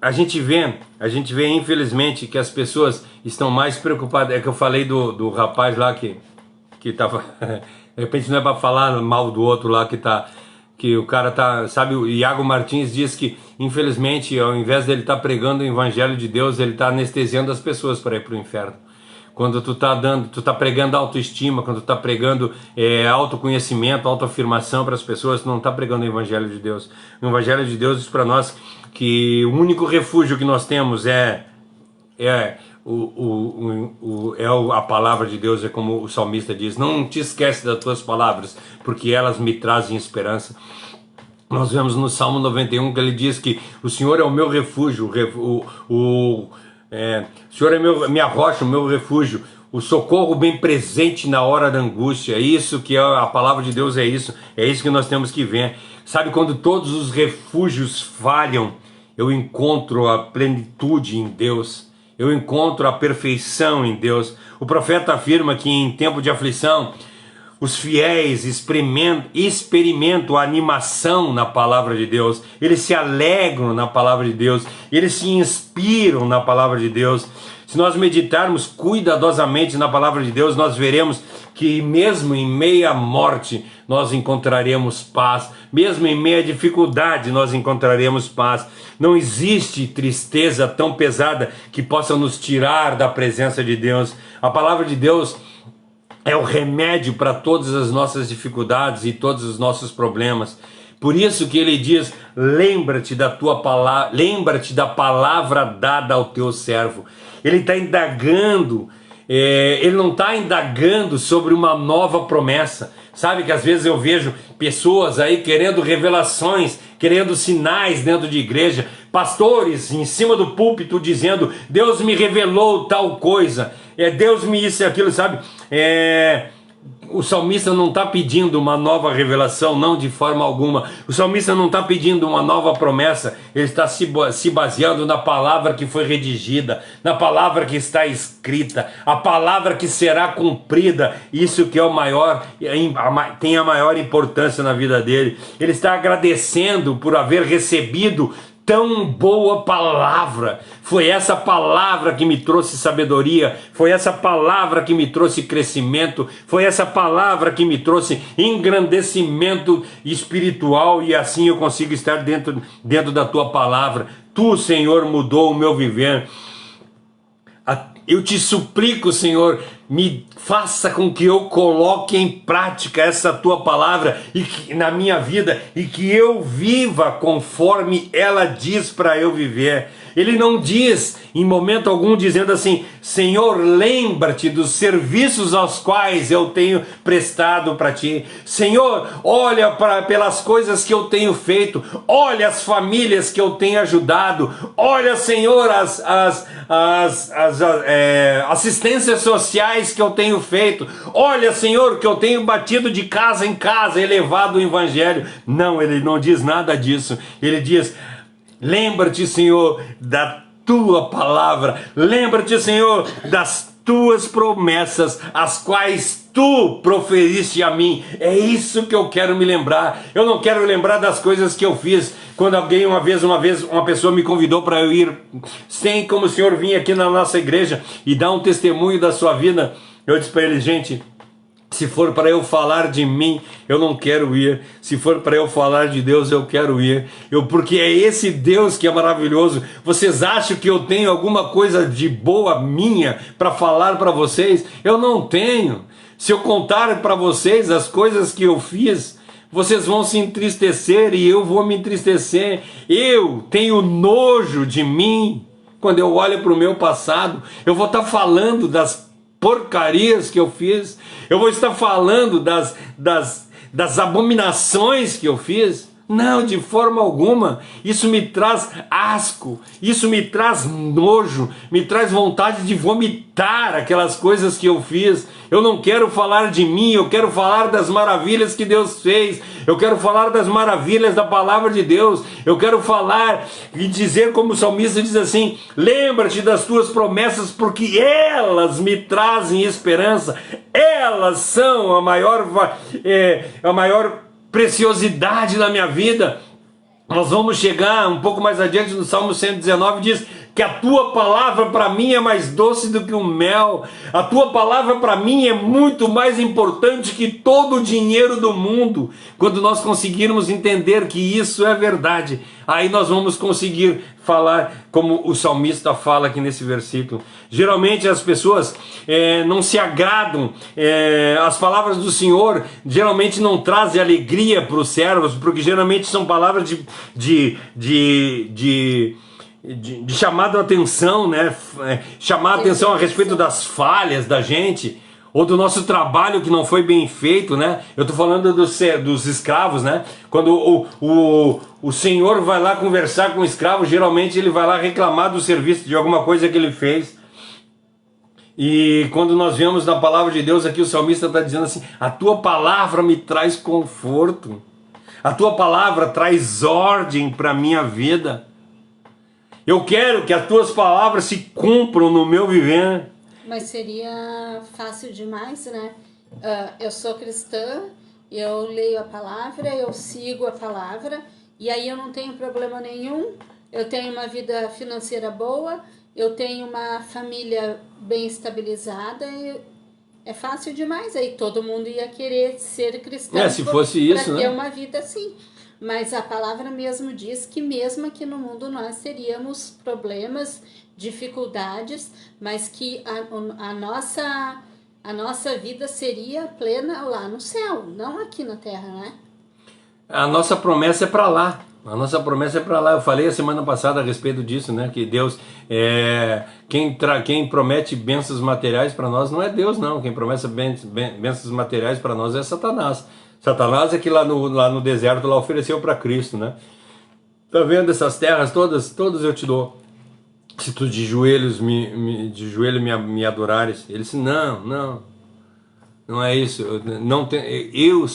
a gente vê infelizmente que as pessoas estão mais preocupadas. É que eu falei do rapaz lá que tava de repente não é para falar mal do outro lá que o cara tá, sabe, o Iago Martins diz que infelizmente ao invés dele estar pregando o evangelho de Deus, ele está anestesiando as pessoas para ir para o inferno. Quando tu tá pregando autoestima, quando tu tá pregando autoconhecimento, autoafirmação para as pessoas, tu não tá pregando o Evangelho de Deus. O Evangelho de Deus diz para nós que o único refúgio que nós temos é a palavra de Deus, é como o salmista diz, não te esquece das tuas palavras, porque elas me trazem esperança. Nós vemos no Salmo 91 que ele diz que o Senhor é o meu refúgio, o Senhor é minha rocha, o meu refúgio, o socorro bem presente na hora da angústia. É isso que a palavra de Deus, é isso que nós temos que ver. Sabe, quando todos os refúgios falham, eu encontro a plenitude em Deus, eu encontro a perfeição em Deus. O profeta afirma que em tempo de aflição, os fiéis experimentam a animação na palavra de Deus, eles se alegram na palavra de Deus, eles se inspiram na palavra de Deus. Se nós meditarmos cuidadosamente na palavra de Deus, nós veremos que mesmo em meia morte nós encontraremos paz, mesmo em meia dificuldade nós encontraremos paz. Não existe tristeza tão pesada que possa nos tirar da presença de Deus. A palavra de Deus é o remédio para todas as nossas dificuldades e todos os nossos problemas. Por isso que ele diz, lembra-te da palavra dada ao teu servo. Ele está indagando, ele não está indagando sobre uma nova promessa. Sabe que às vezes eu vejo pessoas aí querendo revelações, querendo sinais dentro de igreja, pastores em cima do púlpito dizendo, Deus me revelou tal coisa, Deus me isso e aquilo, sabe? O salmista não está pedindo uma nova revelação, não, de forma alguma. O salmista não está pedindo uma nova promessa, ele está se baseando na palavra que foi redigida, na palavra que está escrita, a palavra que será cumprida. Isso que é o maior, tem a maior importância na vida dele. Ele está agradecendo por haver recebido tão boa palavra. Foi essa palavra que me trouxe sabedoria, foi essa palavra que me trouxe crescimento, foi essa palavra que me trouxe engrandecimento espiritual, e assim eu consigo estar dentro da tua palavra. Tu, Senhor, mudou o meu viver. Eu te suplico, Senhor, me faça com que eu coloque em prática essa tua palavra e que, na minha vida, e que eu viva conforme ela diz para eu viver. Ele não diz em momento algum dizendo assim: Senhor, lembra-te dos serviços aos quais eu tenho prestado para ti. Senhor, olha pelas coisas que eu tenho feito, olha as famílias que eu tenho ajudado, olha, Senhor, as assistências sociais que eu tenho feito, olha, Senhor, que eu tenho batido de casa em casa, elevado o evangelho. Não, ele não diz nada disso. Ele diz: lembra-te, Senhor, da tua palavra, lembra-te, Senhor, das tuas promessas, as quais tu proferiste a mim. É isso que eu quero me lembrar. Eu não quero lembrar das coisas que eu fiz. Quando alguém uma vez uma pessoa me convidou para eu ir, sem como o Senhor vir aqui na nossa igreja e dar um testemunho da sua vida, eu disse para ele: gente, se for para eu falar de mim, eu não quero ir. Se for para eu falar de Deus, eu quero ir. Porque é esse Deus que é maravilhoso. Vocês acham que eu tenho alguma coisa de boa minha para falar para vocês? Eu não tenho. Se eu contar para vocês as coisas que eu fiz, vocês vão se entristecer e eu vou me entristecer. Eu tenho nojo de mim. Quando eu olho para o meu passado, eu vou estar falando das porcarias que eu fiz, eu vou estar falando das abominações que eu fiz. Não, de forma alguma. Isso me traz asco, isso me traz nojo, me traz vontade de vomitar aquelas coisas que eu fiz. Eu não quero falar de mim, eu quero falar das maravilhas que Deus fez, eu quero falar das maravilhas da palavra de Deus, eu quero falar e dizer como o salmista diz assim: lembra-te das tuas promessas, porque elas me trazem esperança, elas são a maior preciosidade da minha vida. Nós vamos chegar um pouco mais adiante no Salmo 119, diz que a tua palavra para mim é mais doce do que o mel, a tua palavra para mim é muito mais importante que todo o dinheiro do mundo. Quando nós conseguirmos entender que isso é verdade, aí nós vamos conseguir falar como o salmista fala aqui nesse versículo. Geralmente as pessoas não se agradam, as palavras do Senhor geralmente não trazem alegria para os servos, porque geralmente são palavras de chamar a atenção, né? Chamar a atenção a respeito das falhas da gente, ou do nosso trabalho que não foi bem feito, né? Eu estou falando dos escravos, né? Quando o senhor vai lá conversar com o escravo, geralmente ele vai lá reclamar do serviço, de alguma coisa que ele fez. E quando nós vemos na palavra de Deus aqui, o salmista está dizendo assim: a tua palavra me traz conforto, a tua palavra traz ordem para a minha vida. Eu quero que as tuas palavras se cumpram no meu viver. Mas seria fácil demais, né? Eu sou cristã, eu leio a palavra, eu sigo a palavra, e aí eu não tenho problema nenhum, eu tenho uma vida financeira boa, eu tenho uma família bem estabilizada, e é fácil demais. Aí todo mundo ia querer ser cristão se fosse isso, para ter né? uma vida assim. Mas a palavra mesmo diz que mesmo aqui no mundo nós teríamos problemas, dificuldades, mas que a nossa vida seria plena lá no céu, não aqui na terra, né? A nossa promessa é para lá. A nossa promessa é para lá. Eu falei a semana passada a respeito disso, né? Que Deus, quem promete bênçãos materiais para nós não é Deus, não. Quem promete bênçãos materiais para nós é Satanás. Satanás é que lá no deserto lá ofereceu para Cristo, né? Tá vendo essas terras todas eu te dou, se tu de joelhos me adorares. Ele disse: não é isso.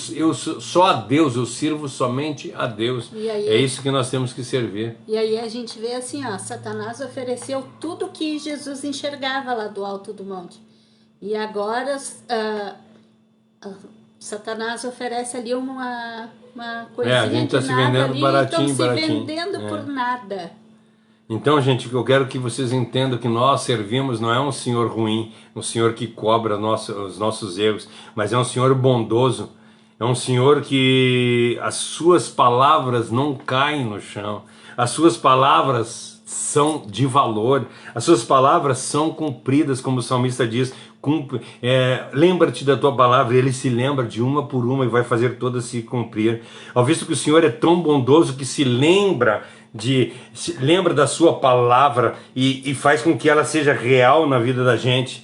Eu só a Deus, eu sirvo somente a Deus. Aí, é isso que nós temos que servir. E aí a gente vê assim, ó, Satanás ofereceu tudo que Jesus enxergava lá do alto do monte. E agora Satanás oferece ali uma coisinha a gente está de se nada vendendo ali, baratinho, estão se baratinho. vendendo por nada. Então, gente, eu quero que vocês entendam que nós servimos não é um Senhor ruim, um Senhor que cobra os nossos erros, mas é um Senhor bondoso, é um Senhor que as suas palavras não caem no chão, as suas palavras são de valor, as suas palavras são cumpridas, como o salmista diz, lembra-te da tua palavra, e ele se lembra de uma por uma e vai fazer todas se cumprir. Ao visto que o Senhor é tão bondoso que se lembra da sua palavra e faz com que ela seja real na vida da gente.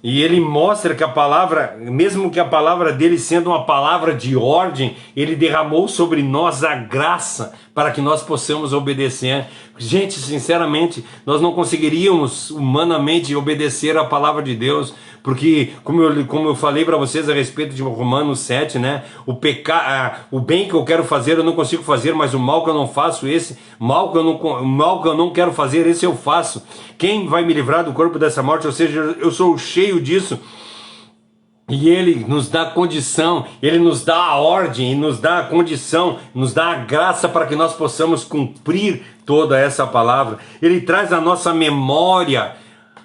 E ele mostra que a palavra, mesmo que a palavra dele sendo uma palavra de ordem, ele derramou sobre nós a graça para que nós possamos obedecer. Gente, sinceramente, nós não conseguiríamos humanamente obedecer a palavra de Deus, porque, como eu falei para vocês a respeito de Romanos 7, né? O bem que eu quero fazer eu não consigo fazer, mas o mal que eu não faço, o mal que eu não quero fazer, esse eu faço. Quem vai me livrar do corpo dessa morte? Ou seja, eu sou cheio disso. E ele nos dá condição, ele nos dá a ordem, nos dá a condição, nos dá a graça para que nós possamos cumprir toda essa palavra. Ele traz à nossa memória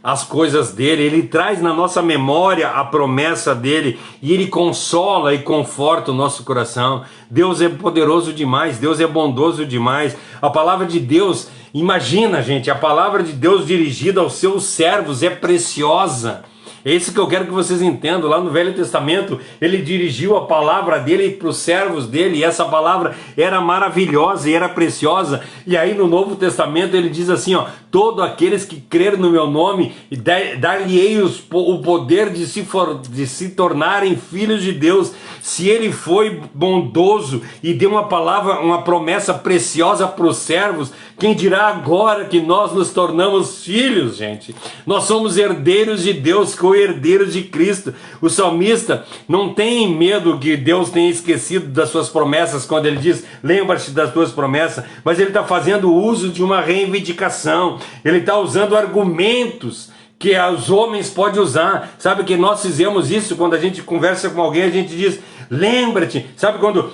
as coisas dele, ele traz na nossa memória a promessa dele, e ele consola e conforta o nosso coração. Deus é poderoso demais, Deus é bondoso demais. A palavra de Deus, imagina, gente, a palavra de Deus dirigida aos seus servos é preciosa. É isso que eu quero que vocês entendam. Lá no Velho Testamento, ele dirigiu a palavra dele para os servos dele, e essa palavra era maravilhosa e era preciosa. E aí no Novo Testamento ele diz assim, ó: todos aqueles que crerem no meu nome, dar-lhe-ei o poder de se tornarem filhos de Deus. Se ele foi bondoso e deu uma palavra, uma promessa preciosa para os servos, quem dirá agora que nós nos tornamos filhos, gente? Nós somos herdeiros de Deus, co-herdeiros de Cristo. O salmista não tem medo que Deus tenha esquecido das suas promessas, quando ele diz, lembra-te das tuas promessas, mas ele está fazendo uso de uma reivindicação, ele está usando argumentos que os homens podem usar. Sabe que nós fizemos isso quando a gente conversa com alguém, a gente diz, lembra-te. Sabe quando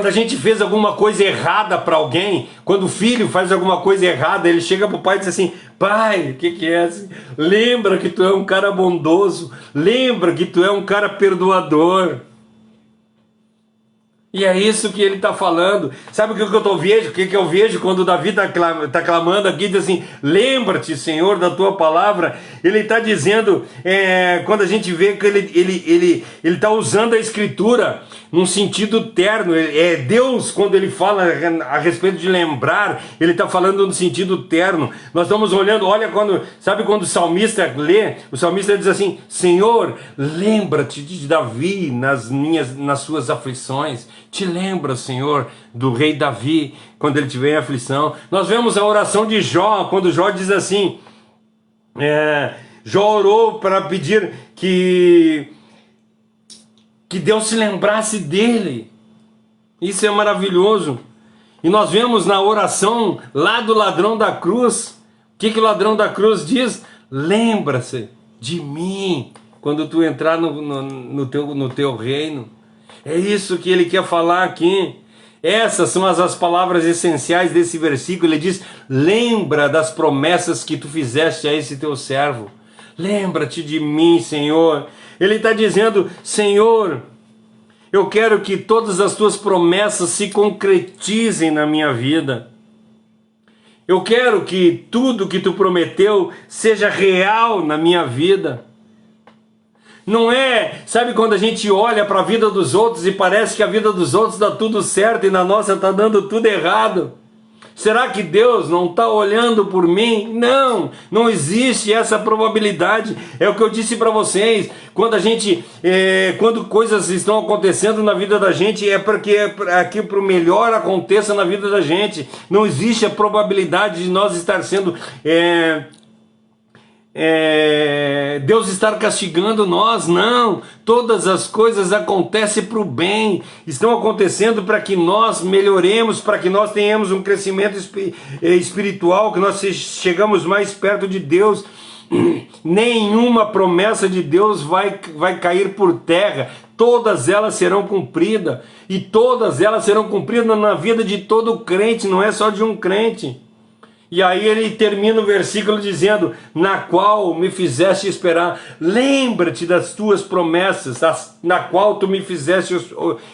a gente fez alguma coisa errada para alguém, quando o filho faz alguma coisa errada, ele chega para o pai e diz assim, pai, o que é assim? Lembra que tu é um cara bondoso, lembra que tu é um cara perdoador. E é isso que ele está falando. Sabe o que eu vejo quando Davi está clamando aqui, diz assim, lembra-te, Senhor, da tua palavra. Ele está dizendo, quando a gente vê que ele está usando a escritura num sentido terno. Deus, quando ele fala a respeito de lembrar, ele está falando no sentido terno. Nós estamos olhando, olha, quando o salmista lê, o salmista diz assim, Senhor, lembra-te de Davi nas suas aflições. Te lembra, Senhor, do rei Davi, quando ele tiver em aflição. Nós vemos a oração de Jó, quando Jó diz assim, Jó orou para pedir que Deus se lembrasse dele. Isso é maravilhoso. E nós vemos na oração lá do ladrão da cruz, o que o ladrão da cruz diz? Lembra-se de mim quando tu entrar no teu reino. É isso que ele quer falar aqui. Essas são as palavras essenciais desse versículo. Ele diz, lembra das promessas que tu fizeste a esse teu servo. Lembra-te de mim, Senhor. Ele está dizendo, Senhor, eu quero que todas as tuas promessas se concretizem na minha vida. Eu quero que tudo que tu prometeu seja real na minha vida. Não é, sabe quando a gente olha para a vida dos outros e parece que a vida dos outros dá tudo certo e na nossa está dando tudo errado? Será que Deus não está olhando por mim? Não, não existe essa probabilidade. É o que eu disse para vocês. Quando coisas estão acontecendo na vida da gente, é para que para o melhor aconteça na vida da gente. Não existe a probabilidade de nós estar sendo Deus estar castigando nós, não. Todas as coisas acontecem para o bem, estão acontecendo para que nós melhoremos, para que nós tenhamos um crescimento espiritual, que nós chegamos mais perto de Deus. Nenhuma promessa de Deus vai cair por terra. Todas elas serão cumpridas. E todas elas serão cumpridas na vida de todo crente, não é só de um crente. E aí ele termina o versículo dizendo: na qual me fizeste esperar. Lembra-te das tuas promessas, na qual tu me fizeste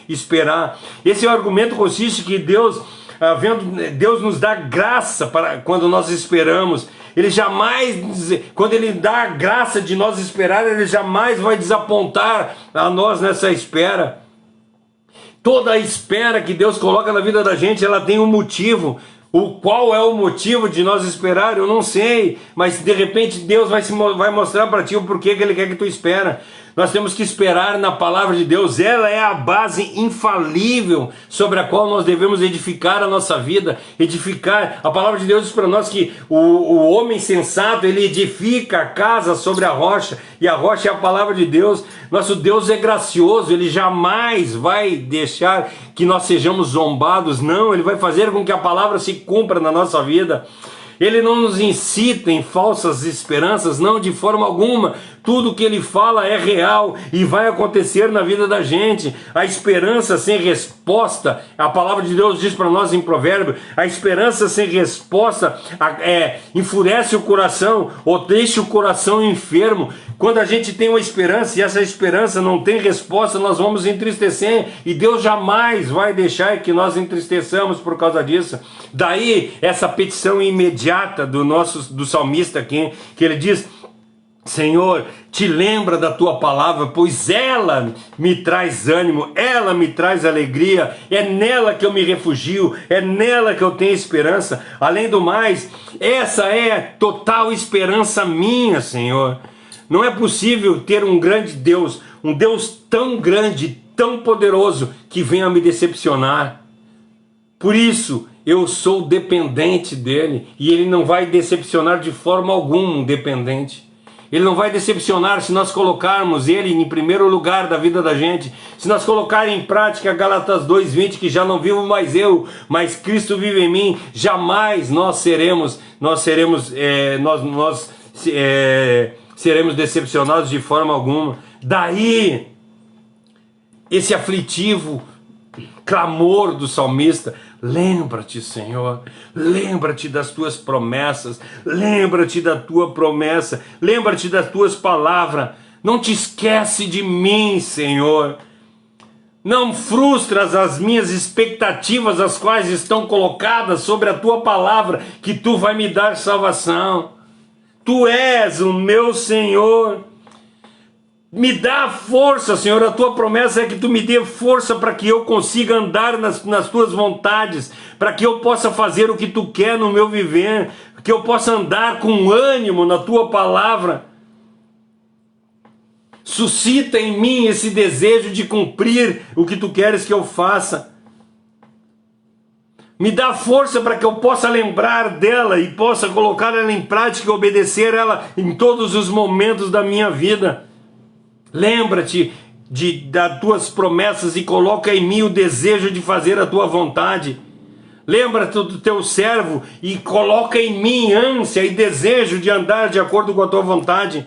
esperar. Esse argumento consiste que Deus nos dá graça para quando nós esperamos. Ele jamais, quando Ele dá a graça de nós esperar, Ele jamais vai desapontar a nós nessa espera. Toda a espera que Deus coloca na vida da gente, ela tem um motivo. Qual é o motivo de nós esperar? Eu não sei, mas de repente Deus vai mostrar para ti o porquê que Ele quer que tu espera. Nós temos que esperar na palavra de Deus. Ela é a base infalível sobre a qual nós devemos edificar a nossa vida. Edificar. A palavra de Deus diz para nós que o homem sensato, ele edifica a casa sobre a rocha. E a rocha é a palavra de Deus. Nosso Deus é gracioso. Ele jamais vai deixar que nós sejamos zombados. Não, Ele vai fazer com que a palavra se cumpra na nossa vida. Ele não nos incita em falsas esperanças, não, de forma alguma. Tudo que Ele fala é real e vai acontecer na vida da gente. A esperança sem resposta, a palavra de Deus diz para nós em Provérbio, a esperança sem resposta enfurece o coração ou deixa o coração enfermo. Quando a gente tem uma esperança e essa esperança não tem resposta, nós vamos entristecer, e Deus jamais vai deixar que nós entristeçamos por causa disso. Daí essa petição imediata do salmista aqui, que ele diz: Senhor, te lembra da tua palavra, pois ela me traz ânimo, ela me traz alegria, é nela que eu me refugio, é nela que eu tenho esperança. Além do mais, essa é total esperança minha, Senhor. Não é possível ter um grande Deus, um Deus tão grande, tão poderoso, que venha me decepcionar. Por isso, eu sou dependente dele, e ele não vai decepcionar de forma alguma um dependente. Ele não vai decepcionar se nós colocarmos ele em primeiro lugar da vida da gente. Se nós colocarmos em prática Gálatas 2:20, que já não vivo mais eu, mas Cristo vive em mim, jamais nós seremos decepcionados de forma alguma. Daí esse aflitivo clamor do salmista: lembra-te, Senhor, lembra-te das tuas promessas, lembra-te da tua promessa, lembra-te das tuas palavras, não te esquece de mim, Senhor. Não frustras as minhas expectativas, as quais estão colocadas sobre a tua palavra, que tu vai me dar salvação. Tu és o meu Senhor. Me dá força, Senhor. A tua promessa é que tu me dê força para que eu consiga andar nas tuas vontades, para que eu possa fazer o que tu quer no meu viver, que eu possa andar com ânimo na tua palavra. Suscita em mim esse desejo de cumprir o que tu queres que eu faça. Me dá força para que eu possa lembrar dela e possa colocar ela em prática e obedecer ela em todos os momentos da minha vida. Lembra-te das tuas promessas e coloca em mim o desejo de fazer a tua vontade. Lembra-te do teu servo e coloca em mim ânsia e desejo de andar de acordo com a tua vontade.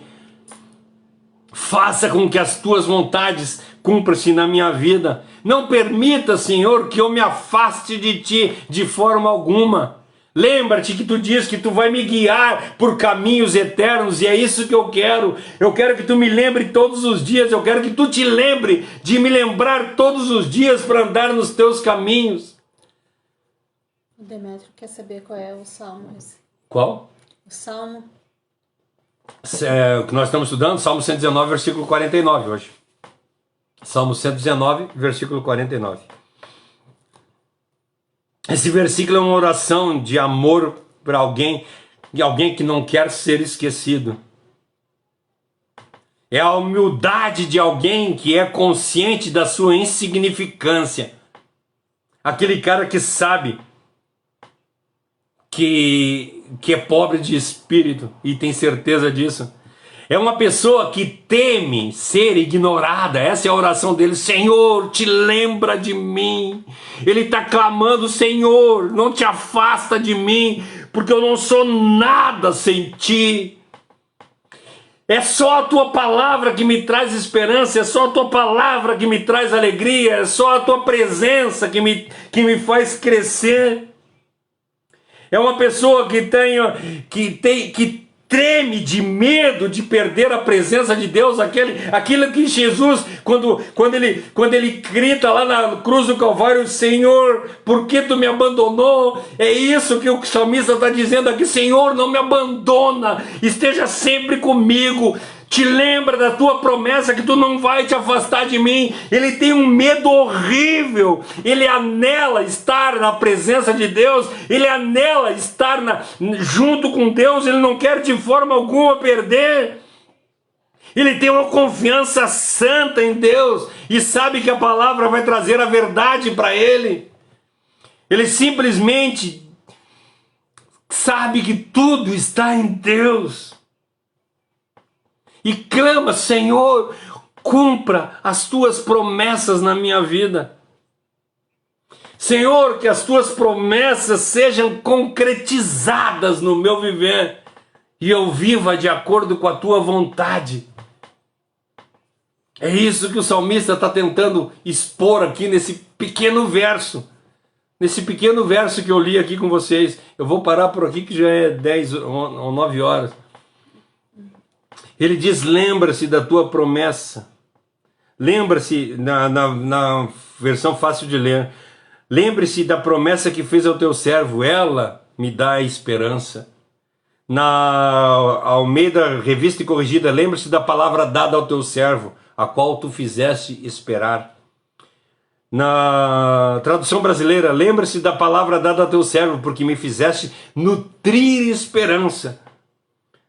Faça com que as tuas vontades cumpram-se na minha vida. Não permita, Senhor, que eu me afaste de ti de forma alguma. Lembra-te que tu diz que tu vai me guiar por caminhos eternos, e é isso que eu quero. Eu quero que tu me lembre todos os dias, eu quero que tu te lembre de me lembrar todos os dias para andar nos teus caminhos. O Demétrio quer saber qual é o salmo esse. Qual? O salmo. O que nós estamos estudando, Salmo 119, versículo 49 hoje. Salmo 119, versículo 49. Esse versículo é uma oração de amor para alguém que não quer ser esquecido. É a humildade de alguém que é consciente da sua insignificância. Aquele cara que sabe que é pobre de espírito e tem certeza disso. É uma pessoa que teme ser ignorada. Essa é a oração dele. Senhor, te lembra de mim. Ele está clamando: Senhor, não te afasta de mim, porque eu não sou nada sem ti. É só a tua palavra que me traz esperança, é só a tua palavra que me traz alegria, é só a tua presença que me faz crescer. É uma pessoa que treme de medo de perder a presença de Deus, aquilo que Jesus, quando ele grita lá na cruz do Calvário, Senhor, por que tu me abandonou? É isso que o salmista está dizendo aqui, Senhor, não me abandona, esteja sempre comigo. Te lembra da tua promessa que tu não vai te afastar de mim. Ele tem um medo horrível. Ele anela estar na presença de Deus. Ele anela estar junto com Deus. Ele não quer de forma alguma perder. Ele tem uma confiança santa em Deus e sabe que a palavra vai trazer a verdade para ele. Ele simplesmente sabe que tudo está em Deus. E clama, Senhor, cumpra as tuas promessas na minha vida. Senhor, que as tuas promessas sejam concretizadas no meu viver e eu viva de acordo com a tua vontade. É isso que o salmista está tentando expor aqui nesse pequeno verso. Nesse pequeno verso que eu li aqui com vocês. Eu vou parar por aqui que já é 10 ou 9 horas. Ele diz, lembra-se da tua promessa. Lembra-se, na versão fácil de ler, lembre-se da promessa que fez ao teu servo, ela me dá esperança. Na Almeida, revista e corrigida, lembre-se da palavra dada ao teu servo, a qual tu fizeste esperar. Na tradução brasileira, lembre-se da palavra dada ao teu servo, porque me fizeste nutrir esperança.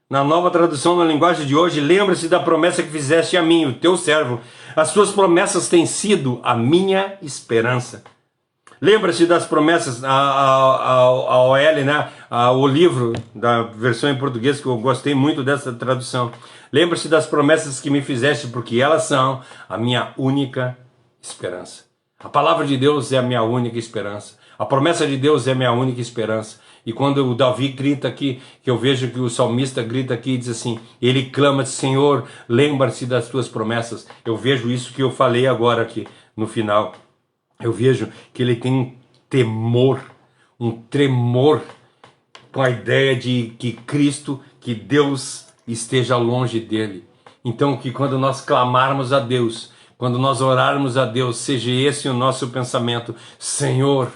Na nova tradução, na linguagem de hoje, lembra-se da promessa que fizeste a mim, o teu servo. As tuas promessas têm sido a minha esperança. Lembra-se das promessas, a OL, né? O livro da versão em português, que eu gostei muito dessa tradução. Lembra-se das promessas que me fizeste, porque elas são a minha única esperança. A palavra de Deus é a minha única esperança. A promessa de Deus é a minha única esperança. E quando o Davi grita aqui, que eu vejo que o salmista grita aqui e diz assim, ele clama, Senhor, lembra-se das tuas promessas. Eu vejo isso que eu falei agora aqui no final. Eu vejo que ele tem um tremor com a ideia de que Cristo, que Deus esteja longe dele. Então que quando nós clamarmos a Deus, quando nós orarmos a Deus, seja esse o nosso pensamento, Senhor,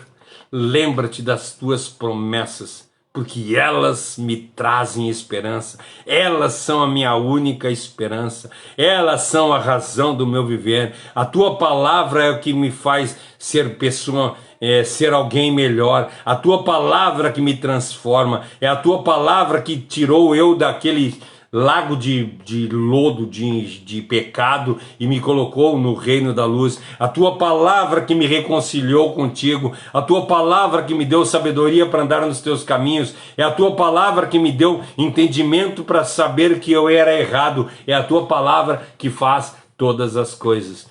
lembra-te das tuas promessas, porque elas me trazem esperança, elas são a minha única esperança, elas são a razão do meu viver. A tua palavra é o que me faz ser pessoa, ser alguém melhor. A tua palavra que me transforma, é a tua palavra que tirou eu daquele lago de lodo, de pecado e me colocou no reino da luz. A tua palavra que me reconciliou contigo, a tua palavra que me deu sabedoria para andar nos teus caminhos, é a tua palavra que me deu entendimento para saber que eu era errado, é a tua palavra que faz todas as coisas.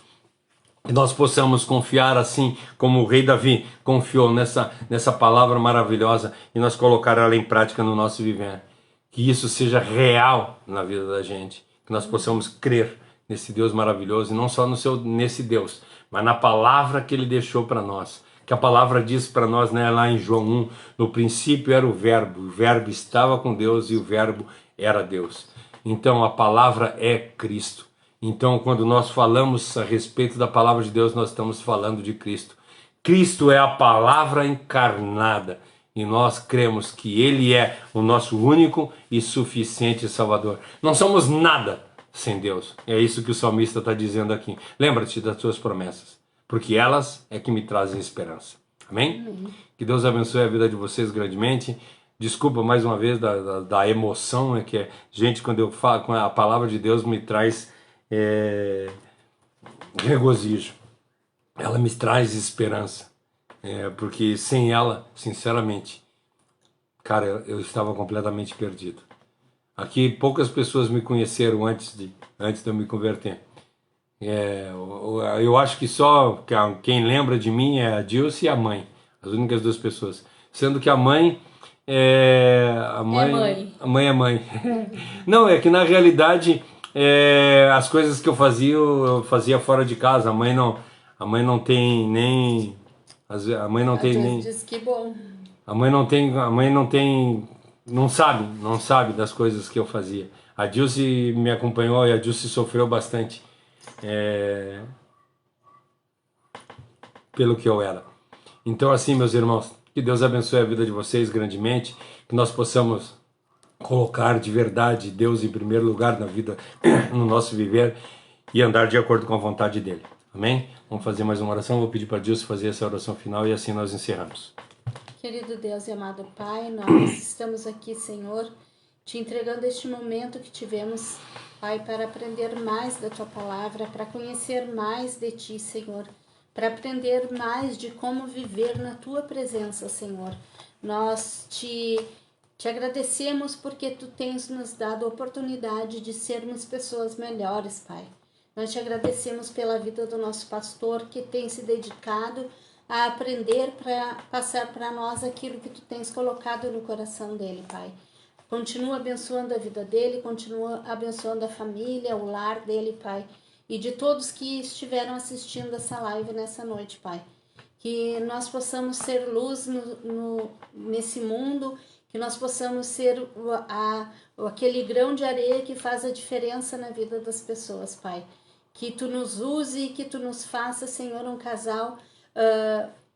Que nós possamos confiar assim como o rei Davi confiou nessa palavra maravilhosa e nós colocar ela em prática no nosso viver. Que isso seja real na vida da gente, que nós possamos crer nesse Deus maravilhoso, e não só nesse Deus, mas na palavra que ele deixou para nós. Que a palavra diz para nós, né, lá em João 1, no princípio era o verbo estava com Deus e o verbo era Deus. Então a palavra é Cristo. Então quando nós falamos a respeito da palavra de Deus, nós estamos falando de Cristo. Cristo é a palavra encarnada. E nós cremos que Ele é o nosso único e suficiente Salvador. Não somos nada sem Deus. É isso que o salmista está dizendo aqui. Lembra-te das tuas promessas, porque elas é que me trazem esperança. Amém? Que Deus abençoe a vida de vocês grandemente. Desculpa mais uma vez da emoção, né, que é, gente, quando eu falo, com a palavra de Deus me traz regozijo. Ela me traz esperança. Porque sem ela, sinceramente, cara, eu estava completamente perdido. Aqui poucas pessoas me conheceram antes de eu me converter. Eu acho que só quem lembra de mim é a Dilce e a mãe, as únicas duas pessoas. Sendo que a mãe, A É mãe. A mãe é mãe. Não, é que na realidade as coisas que eu fazia fora de casa. A mãe não tem nem, a mãe não Às tem vezes nem, diz que bom. a mãe não tem, não sabe das coisas que eu fazia. A Dilce me acompanhou e a Dilce sofreu bastante é, pelo que eu era. Então assim, meus irmãos, que Deus abençoe a vida de vocês grandemente, que nós possamos colocar de verdade Deus em primeiro lugar na vida, no nosso viver e andar de acordo com a vontade dele. Amém? Vamos fazer mais uma oração. Vou pedir para Deus fazer essa oração final e assim nós encerramos. Querido Deus e amado Pai, nós estamos aqui, Senhor, te entregando este momento que tivemos, Pai, para aprender mais da Tua Palavra, para conhecer mais de Ti, Senhor, para aprender mais de como viver na Tua presença, Senhor. Nós te agradecemos porque Tu tens nos dado a oportunidade de sermos pessoas melhores, Pai. Nós te agradecemos pela vida do nosso pastor que tem se dedicado a aprender para passar para nós aquilo que Tu tens colocado no coração dele, Pai. Continua abençoando a vida dele, continua abençoando a família, o lar dele, Pai. E de todos que estiveram assistindo essa live nessa noite, Pai. Que nós possamos ser luz nesse mundo, que nós possamos ser aquele grão de areia que faz a diferença na vida das pessoas, Pai. Que Tu nos use e que Tu nos faça, Senhor, um casal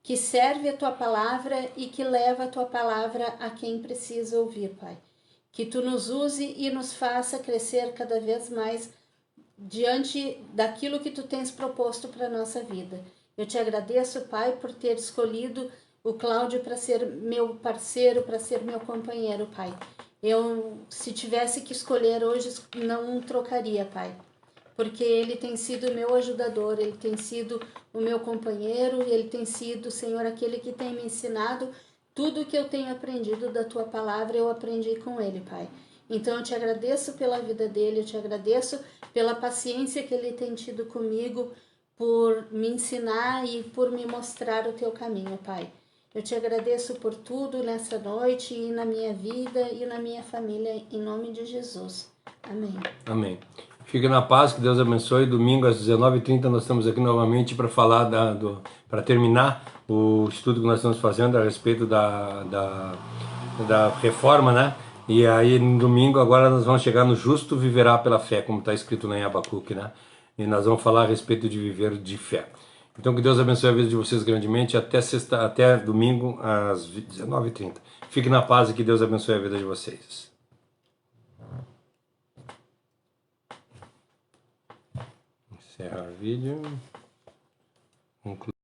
que serve a Tua palavra e que leva a Tua palavra a quem precisa ouvir, Pai. Que Tu nos use e nos faça crescer cada vez mais diante daquilo que Tu tens proposto para a nossa vida. Eu te agradeço, Pai, por ter escolhido o Cláudio para ser meu parceiro, para ser meu companheiro, Pai. Eu, se tivesse que escolher hoje, não trocaria, Pai. Porque ele tem sido meu ajudador, ele tem sido o meu companheiro, ele tem sido, Senhor, aquele que tem me ensinado tudo que eu tenho aprendido da Tua palavra, eu aprendi com ele, Pai. Então eu te agradeço pela vida dele, eu te agradeço pela paciência que ele tem tido comigo, por me ensinar e por me mostrar o Teu caminho, Pai. Eu te agradeço por tudo nessa noite e na minha vida e na minha família, em nome de Jesus. Amém. Amém. Fique na paz, que Deus abençoe. Domingo às 19h30 nós estamos aqui novamente para falar para terminar o estudo que nós estamos fazendo a respeito da reforma, né? E aí no domingo agora nós vamos chegar no justo viverá pela fé, como está escrito lá em Abacuque, né? E nós vamos falar a respeito de viver de fé. Então que Deus abençoe a vida de vocês grandemente. Até domingo às 19h30. Fique na paz e que Deus abençoe a vida de vocês. Encerrar vídeo.